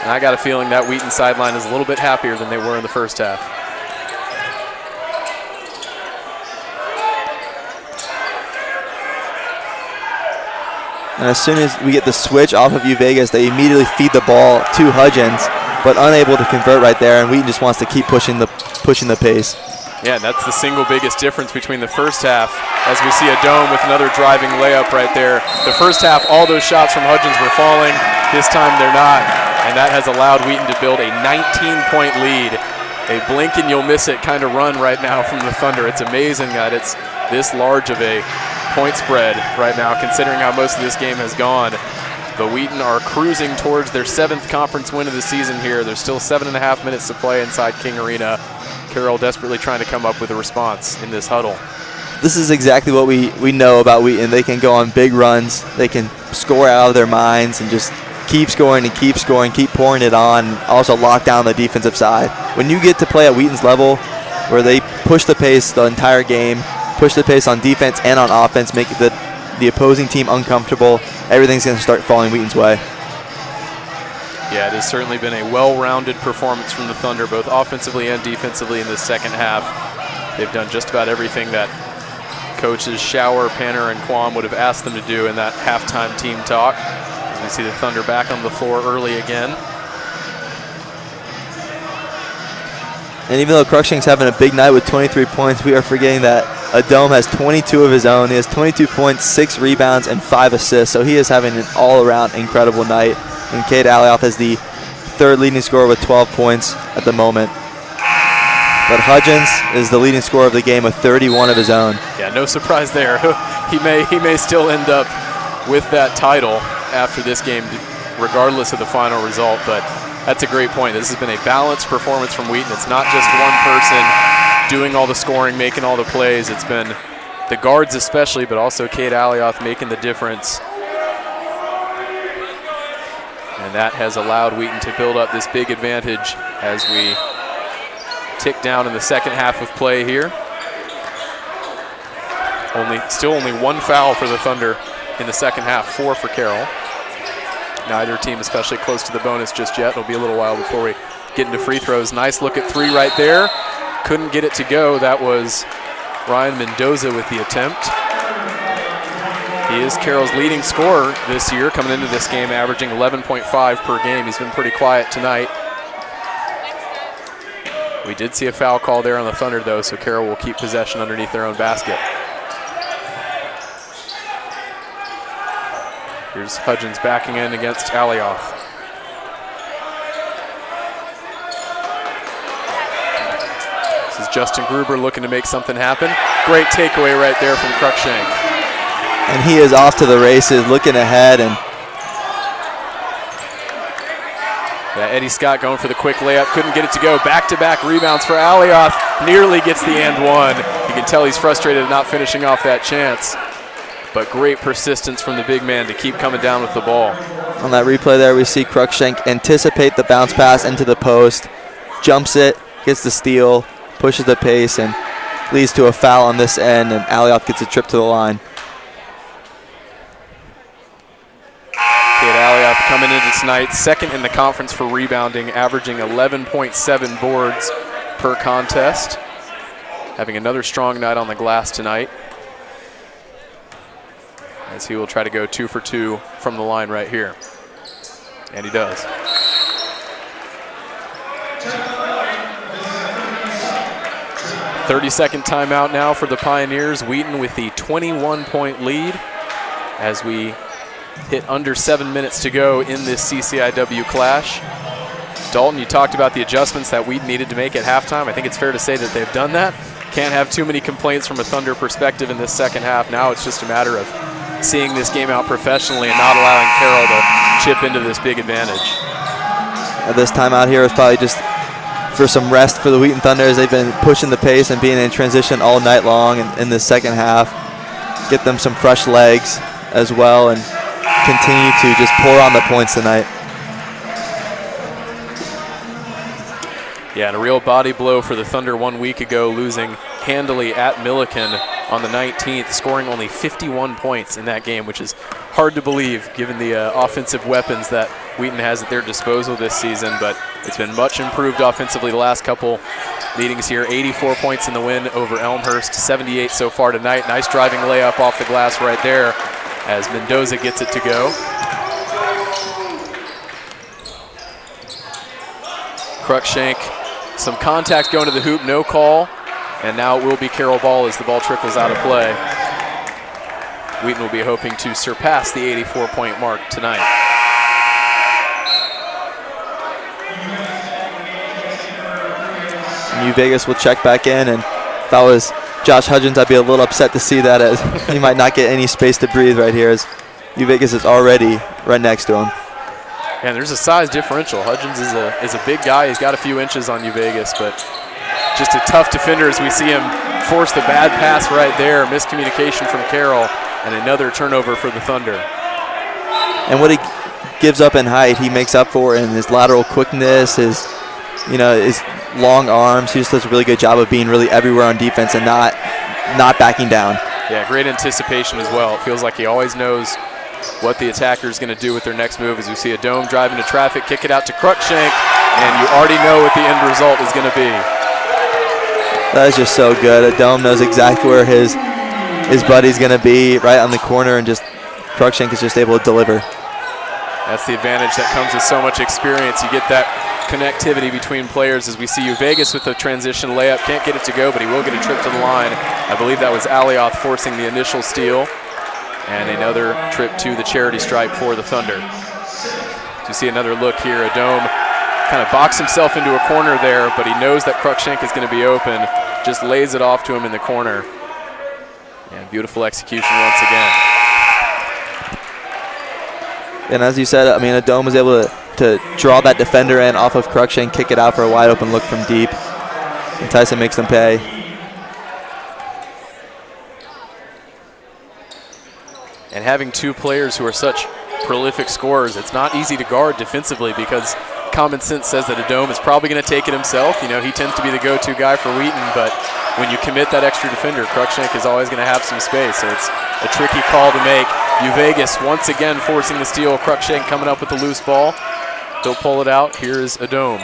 And I got a feeling that Wheaton sideline is a little bit happier than they were in the first half. And as soon as we get the switch off of U Vegas, they immediately feed the ball to Hudgens, but unable to convert right there, and Wheaton just wants to keep pushing the pace. Yeah, and that's the single biggest difference between the first half, as we see a Dome with another driving layup right there. The first half, all those shots from Hudgens were falling. This time they're not, and that has allowed Wheaton to build a 19-point lead. A blink and you'll miss it kind of run right now from the Thunder. It's amazing that it's this large of a point spread right now, considering how most of this game has gone. But Wheaton are cruising towards their 7th conference win of the season here. There's still 7.5 minutes to play inside King Arena. Carroll desperately trying to come up with a response in this huddle. This is exactly what we know about Wheaton. They can go on big runs. They can score out of their minds and just keep scoring and keep scoring, keep pouring it on, and also lock down the defensive side. When you get to play at Wheaton's level, where they push the pace the entire game, push the pace on defense and on offense, make the opposing team uncomfortable, everything's going to start falling Wheaton's way. Yeah, it has certainly been a well-rounded performance from the Thunder, both offensively and defensively in this second half. They've done just about everything that coaches Shower, Panner, and Quam would have asked them to do in that halftime team talk. As we see the Thunder back on the floor early again. And even though Cruikshank's having a big night with 23 points, we are forgetting that Adome has 22 of his own. He has 22 points, 6 rebounds, and 5 assists. So he is having an all-around incredible night. And Cade Alioth is the 3rd leading scorer with 12 points at the moment. But Hudgens is the leading scorer of the game with 31 of his own. Yeah, no surprise there. he may still end up with that title after this game, regardless of the final result. But that's a great point. This has been a balanced performance from Wheaton. It's not just one person doing all the scoring, making all the plays. It's been the guards especially, but also Cade Alioth making the difference. And that has allowed Wheaton to build up this big advantage as we tick down in the second half of play here. Still only 1 foul for the Thunder in the second half, 4 for Carroll. neither team especially close to the bonus just yet. It'll be a little while before we get into free throws. Nice look at three right there. Couldn't get it to go. That was Ryan Mendoza with the attempt. He is Carroll's leading scorer this year, coming into this game averaging 11.5 per game. He's been pretty quiet tonight. We did see a foul call there on the Thunder, though, so Carroll will keep possession underneath their own basket. Here's Hudgens backing in against Alioth. This is Justin Gruber looking to make something happen. Great takeaway right there from Cruikshank. And he is off to the races, looking ahead. And yeah, Eddie Scott going for the quick layup. Couldn't get it to go. Back-to-back rebounds for Alioth. Nearly gets the and one. You can tell he's frustrated at not finishing off that chance. But great persistence from the big man to keep coming down with the ball. On that replay there, we see Cruikshank anticipate the bounce pass into the post, jumps it, gets the steal, pushes the pace, and leads to a foul on this end, and Alioth gets a trip to the line. Kate Alioth coming into tonight, second in the conference for rebounding, averaging 11.7 boards per contest. Having another strong night on the glass tonight, as he will try to go 2 for 2 from the line right here. And he does. "30-second timeout now for the Pioneers. Wheaton with the 21-point lead as we hit under 7 minutes to go in this CCIW clash. Dalton, you talked about the adjustments that Wheaton needed to make at halftime. I think it's fair to say that they've done that. Can't have too many complaints from a Thunder perspective in this second half. Now it's just a matter of seeing this game out professionally and not allowing Carroll to chip into this big advantage. This timeout here is probably just for some rest for the Wheaton Thunder, as they've been pushing the pace and being in transition all night long in the second half. Get them some fresh legs as well and continue to just pour on the points tonight. Yeah, and a real body blow for the Thunder 1 week ago, losing handily at Milliken on the 19th, scoring only 51 points in that game, which is hard to believe given the offensive weapons that Wheaton has at their disposal this season. But it's been much improved offensively the last couple meetings here. 84 points in the win over Elmhurst, 78 so far tonight. Nice driving layup off the glass right there as Mendoza gets it to go. Cruikshank, some contact going to the hoop, no call. And now it will be Carroll ball as the ball trickles out of play. Wheaton will be hoping to surpass the 84-point mark tonight. New Vegas will check back in, and if I was Josh Hudgens, I'd be a little upset to see that, as he might not get any space to breathe right here, as New Vegas is already right next to him. And there's a size differential. Hudgens is a big guy. He's got a few inches on New Vegas, but just a tough defender as we see him force the bad pass right there. Miscommunication from Carroll, and another turnover for the Thunder. And what he gives up in height, he makes up for in his lateral quickness, his long arms. He just does a really good job of being really everywhere on defense and not backing down. Yeah, great anticipation as well. It feels like he always knows what the attacker is going to do with their next move, as we see a Dome drive into traffic, kick it out to Cruikshank, and you already know what the end result is going to be. That is just so good. A Dome knows exactly where his buddy's going to be, right on the corner, and just Cruikshank is just able to deliver. That's the advantage that comes with so much experience. You get that connectivity between players, as we see Vegas with a transition layup. Can't get it to go, but he will get a trip to the line. I believe that was Alioth forcing the initial steal. And another trip to the charity stripe for the Thunder. You see another look here. A Dome kind of boxed himself into a corner there, but he knows that Cruikshank is going to be open. Just lays it off to him in the corner. And beautiful execution once again. And as you said, I mean, a Dome was able to draw that defender in off of Cruikshank, kick it out for a wide open look from deep. And Tyson makes them pay. And having two players who are such prolific scorers, it's not easy to guard defensively, because common sense says that a Dome is probably going to take it himself. You know, he tends to be the go-to guy for Wheaton, but when you commit that extra defender, Cruikshank is always going to have some space. So it's a tricky call to make. Vegas once again forcing the steal. Cruikshank coming up with the loose ball. He'll pull it out. Here's Adome.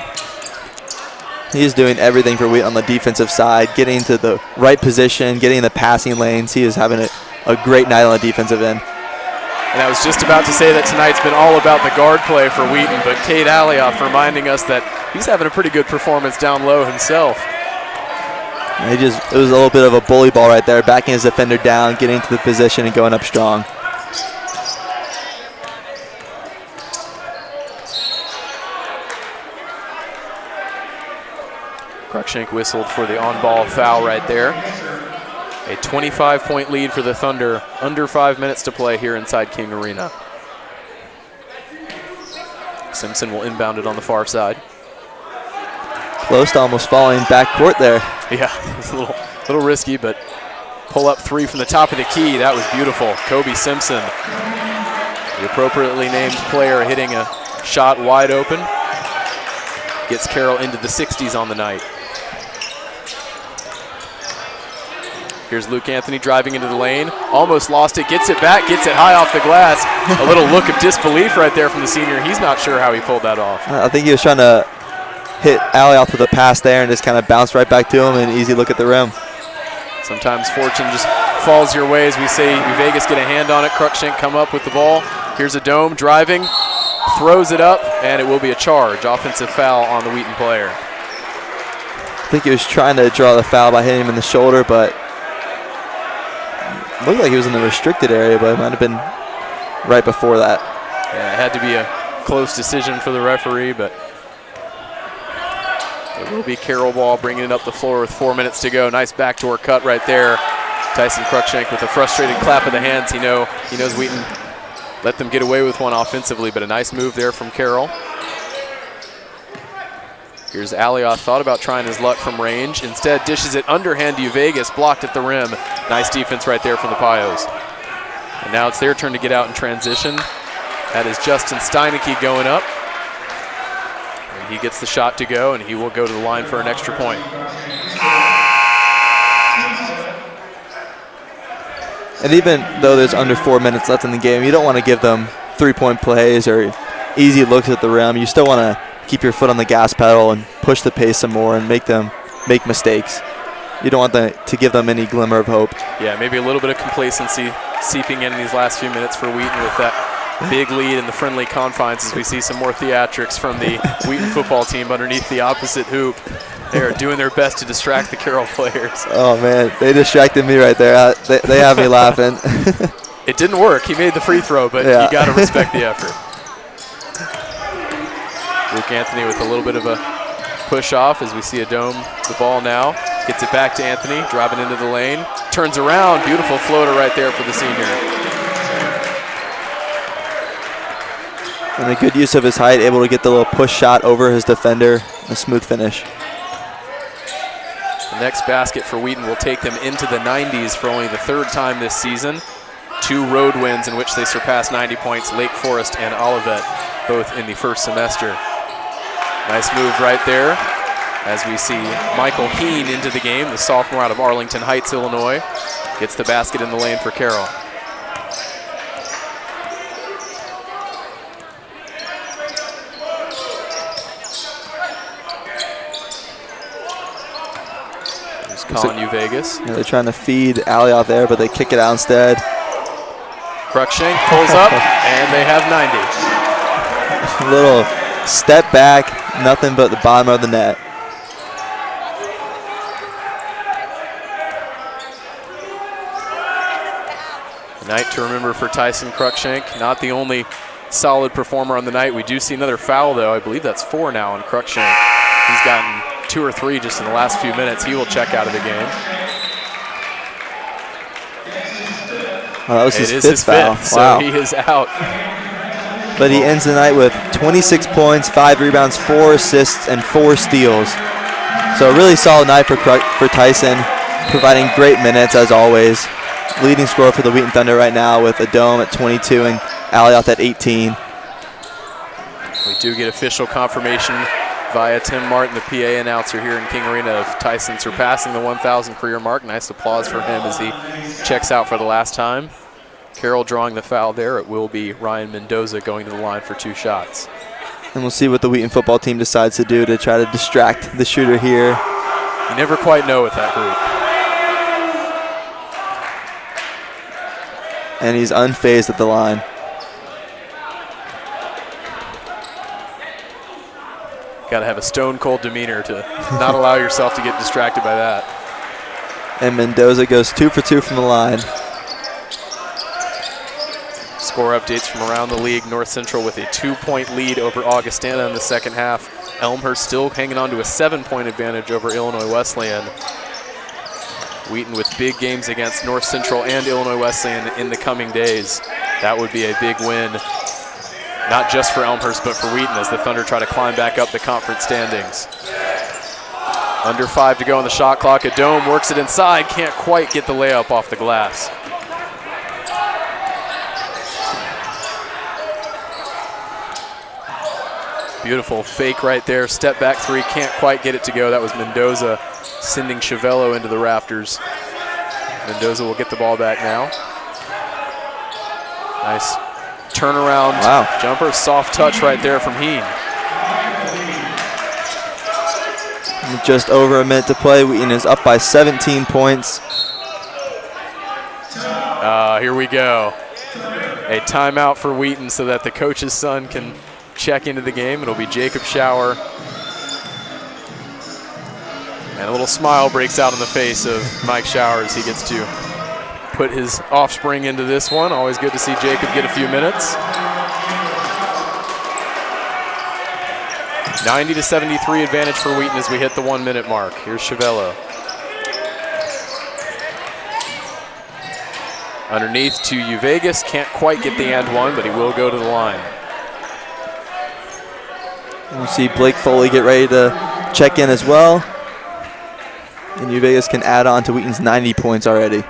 He's doing everything for Wheaton on the defensive side, getting to the right position, getting in the passing lanes. He is having a great night on the defensive end. And I was just about to say that tonight's been all about the guard play for Wheaton, but Cade Alioth reminding us that he's having a pretty good performance down low himself. It was a little bit of a bully ball right there, backing his defender down, getting into the position and going up strong. Cruikshank whistled for the on-ball foul right there. A 25-point lead for the Thunder. Under 5 minutes to play here inside King Arena. Simpson will inbound it on the far side. Close to almost falling back court there. Yeah, it's a little risky, but pull up three from the top of the key. That was beautiful. Kobe Simpson, the appropriately named player, hitting a shot wide open. Gets Carroll into the 60s on the night. Here's Luke Anthony driving into the lane. Almost lost it, gets it back, gets it high off the glass. A little look of disbelief right there from the senior. He's not sure how he pulled that off. I think he was trying to hit Alioth with a pass there and just kind of bounced right back to him and easy look at the rim. Sometimes fortune just falls your way. As we say, Vegas get a hand on it. Cruikshank come up with the ball. Here's Adome driving, throws it up, and it will be a charge. Offensive foul on the Wheaton player. I think he was trying to draw the foul by hitting him in the shoulder, but it looked like he was in the restricted area, but it might have been right before that. Yeah, it had to be a close decision for the referee, but it will be Carroll ball, bringing it up the floor with 4 minutes to go. Nice backdoor cut right there. Tyson Cruikshank with a frustrated clap of the hands. He knows Wheaton let them get away with one offensively, but a nice move there from Carroll. Here's Alioth, thought about trying his luck from range. Instead, dishes it underhand to Vegas, blocked at the rim. Nice defense right there from the Pios. And now it's their turn to get out in transition. That is Justin Steineke going up. And he gets the shot to go, and he will go to the line for an extra point. And even though there's under 4 minutes left in the game, you don't want to give them three-point plays or easy looks at the rim. You still want to keep your foot on the gas pedal and push the pace some more and make them make mistakes. You don't want to give them any glimmer of hope. Yeah, maybe a little bit of complacency seeping in these last few minutes for Wheaton with that big lead in the friendly confines as we see some more theatrics from the Wheaton football team underneath the opposite hoop. They are doing their best to distract the Carroll players. Oh, man, they distracted me right there. They have me laughing. It didn't work. He made the free throw, but yeah. You got to respect the effort. Luke Anthony with a little bit of a push off as we see Adome the ball now. Gets it back to Anthony, driving into the lane. Turns around, beautiful floater right there for the senior. And a good use of his height, able to get the little push shot over his defender. A smooth finish. The next basket for Wheaton will take them into the 90s for only the third time this season. 2 road wins in which they surpassed 90 points, Lake Forest and Olivet, both in the first semester. Nice move right there as we see Michael Heen into the game, the sophomore out of Arlington Heights, Illinois. Gets the basket in the lane for Carroll. Here's Colin Vegas. Yeah, they're trying to feed Alioth there, but they kick it out instead. Cruikshank pulls up, and they have 90. A little step back, nothing but the bottom of the net. A night to remember for Tyson Cruikshank. Not the only solid performer on the night. We do see another foul, though. I believe that's 4 now on Cruikshank. He's gotten 2 or 3 just in the last few minutes. He will check out of the game. Oh, that was his fifth foul. Wow. So he is out. But he ends the night with 26 points, 5 rebounds, 4 assists, and 4 steals. So a really solid night for Tyson, providing great minutes as always. Leading scorer for the Wheaton Thunder right now with Adome at 22 and Alioth at 18. We do get official confirmation. via Tim Martin, the PA announcer here in King Arena, of Tyson surpassing the 1,000 career mark. Nice applause for him as he checks out for the last time. Carroll drawing the foul there. It will be Ryan Mendoza going to the line for 2 shots. And we'll see what the Wheaton football team decides to do to try to distract the shooter here. You never quite know with that group. And he's unfazed at the line. Got to have a stone-cold demeanor to not allow yourself to get distracted by that. And Mendoza goes 2 for 2 from the line. Score updates from around the league. North Central with a 2-point lead over Augustana in the second half. Elmhurst still hanging on to a 7-point advantage over Illinois Wesleyan. Wheaton with big games against North Central and Illinois Wesleyan in the coming days. That would be a big win, not just for Elmhurst, but for Wheaton as the Thunder try to climb back up the conference standings. Under 5 to go on the shot clock. Adome works it inside, can't quite get the layup off the glass. Beautiful fake right there. Step back 3, can't quite get it to go. That was Mendoza sending Chiavello into the rafters. Mendoza will get the ball back now. Nice turnaround jumper. Soft touch right there from Heen. Just over a minute to play. Wheaton is up by 17 points. Here we go. A timeout for Wheaton so that the coach's son can check into the game. It'll be Jacob Schauer. And a little smile breaks out on the face of Mike Schauer as he gets to put his offspring into this one. Always good to see Jacob get a few minutes. 90-73 advantage for Wheaton as we hit the 1-minute mark. Here's Chiavello. Underneath to Uvegas, can't quite get the and one, but he will go to the line. We'll see Blake Foley get ready to check in as well. And Uvegas can add on to Wheaton's 90 points already.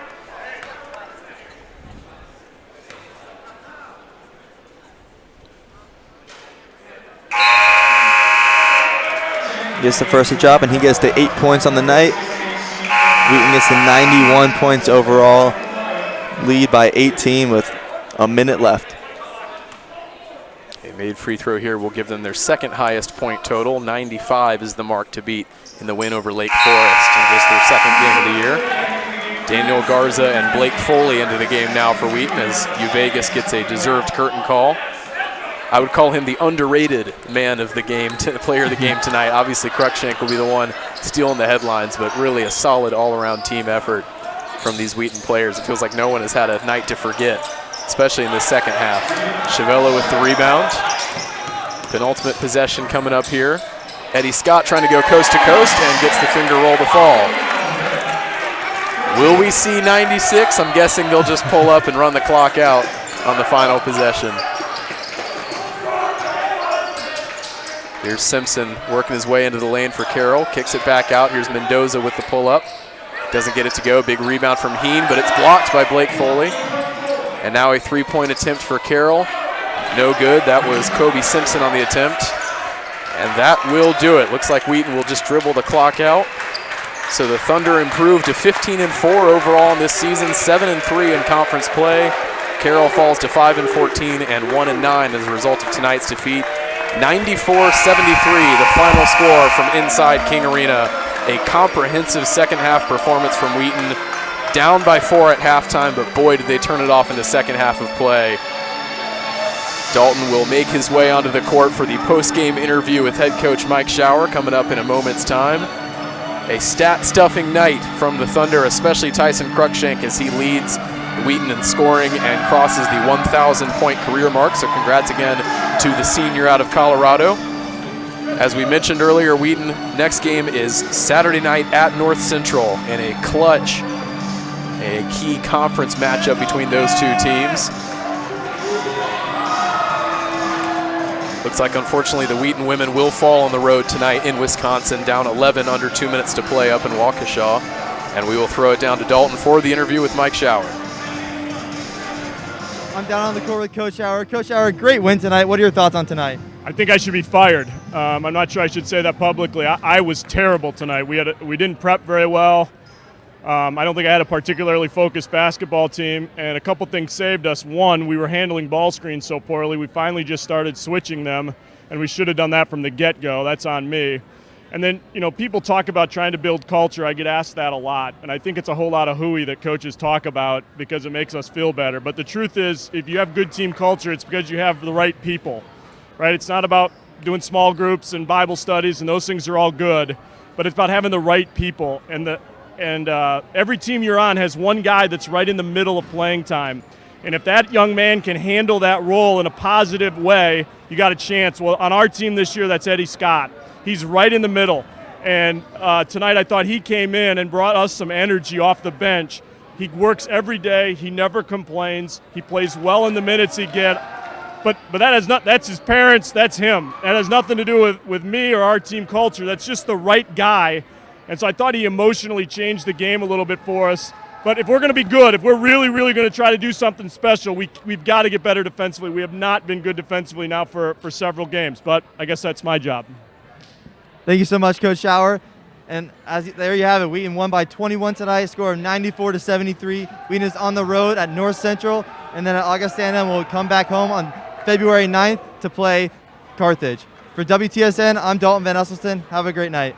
Gets the first job, and he gets the 8 points on the night. Wheaton gets the 91 points overall, lead by 18 with a minute left. A made free throw here will give them their second highest point total. 95 is the mark to beat in the win over Lake Forest in just their second game of the year. Daniel Garza and Blake Foley into the game now for Wheaton as Uvegas gets a deserved curtain call. I would call him the underrated man of the game, player of the game tonight. Obviously, Cruikshank will be the one stealing the headlines, but really a solid all-around team effort from these Wheaton players. It feels like no one has had a night to forget, especially in the second half. Chiavello with the rebound. Penultimate possession coming up here. Eddie Scott trying to go coast to coast and gets the finger roll to fall. Will we see 96? I'm guessing they'll just pull up and run the clock out on the final possession. Here's Simpson working his way into the lane for Carroll. Kicks it back out. Here's Mendoza with the pull-up. Doesn't get it to go. Big rebound from Heen, but it's blocked by Blake Foley. And now a 3-point attempt for Carroll. No good. That was Kobe Simpson on the attempt. And that will do it. Looks like Wheaton will just dribble the clock out. So the Thunder improved to 15-4 overall in this season, 7-3 in conference play. Carroll falls to 5-14 and 1-9 as a result of tonight's defeat. 94-73, the final score from inside King Arena. A comprehensive second half performance from Wheaton. Down by 4 at halftime, but boy, did they turn it off in the second half of play. Dalton will make his way onto the court for the post-game interview with head coach Mike Schauer coming up in a moment's time. A stat-stuffing night from the Thunder, especially Tyson Cruikshank as he leads Wheaton in scoring and crosses the 1,000-point career mark. So congrats again to the senior out of Colorado. As we mentioned earlier, Wheaton next game is Saturday night at North Central in a clutch, a key conference matchup between those two teams. Looks like, unfortunately, the Wheaton women will fall on the road tonight in Wisconsin, down 11 under 2 minutes to play up in Waukesha. And we will throw it down to Dalton for the interview with Mike Schauer. I'm down on the court with Coach Schauer. Coach Schauer, great win tonight. What are your thoughts on tonight? I think I should be fired. I'm not sure I should say that publicly. I was terrible tonight. We didn't prep very well. I don't think I had a particularly focused basketball team, and a couple things saved us. One, we were handling ball screens so poorly. We finally just started switching them, and we should have done that from the get-go. That's on me. And then, people talk about trying to build culture. I get asked that a lot, and I think it's a whole lot of hooey that coaches talk about because it makes us feel better. But the truth is, if you have good team culture, it's because you have the right people, right? It's not about doing small groups and Bible studies, and those things are all good, but it's about having the right people. And every team you're on has one guy that's right in the middle of playing time. And if that young man can handle that role in a positive way, you got a chance. Well, on our team this year, that's Eddie Scott. He's right in the middle. And tonight I thought he came in and brought us some energy off the bench. He works every day. He never complains. He plays well in the minutes he gets. But that's his parents. That's him. That has nothing to do with me or our team culture. That's just the right guy. And so I thought he emotionally changed the game a little bit for us. But if we're going to be good, if we're really, really going to try to do something special, we've got to get better defensively. We have not been good defensively now for several games. But I guess that's my job. Thank you so much, Coach Schauer. And there you have it. Wheaton won by 21 tonight, a score of 94-73. Wheaton is on the road at North Central, and then at Augustana will come back home on February 9th to play Carthage. For WTSN, I'm Dalton Van Esselstyn. Have a great night.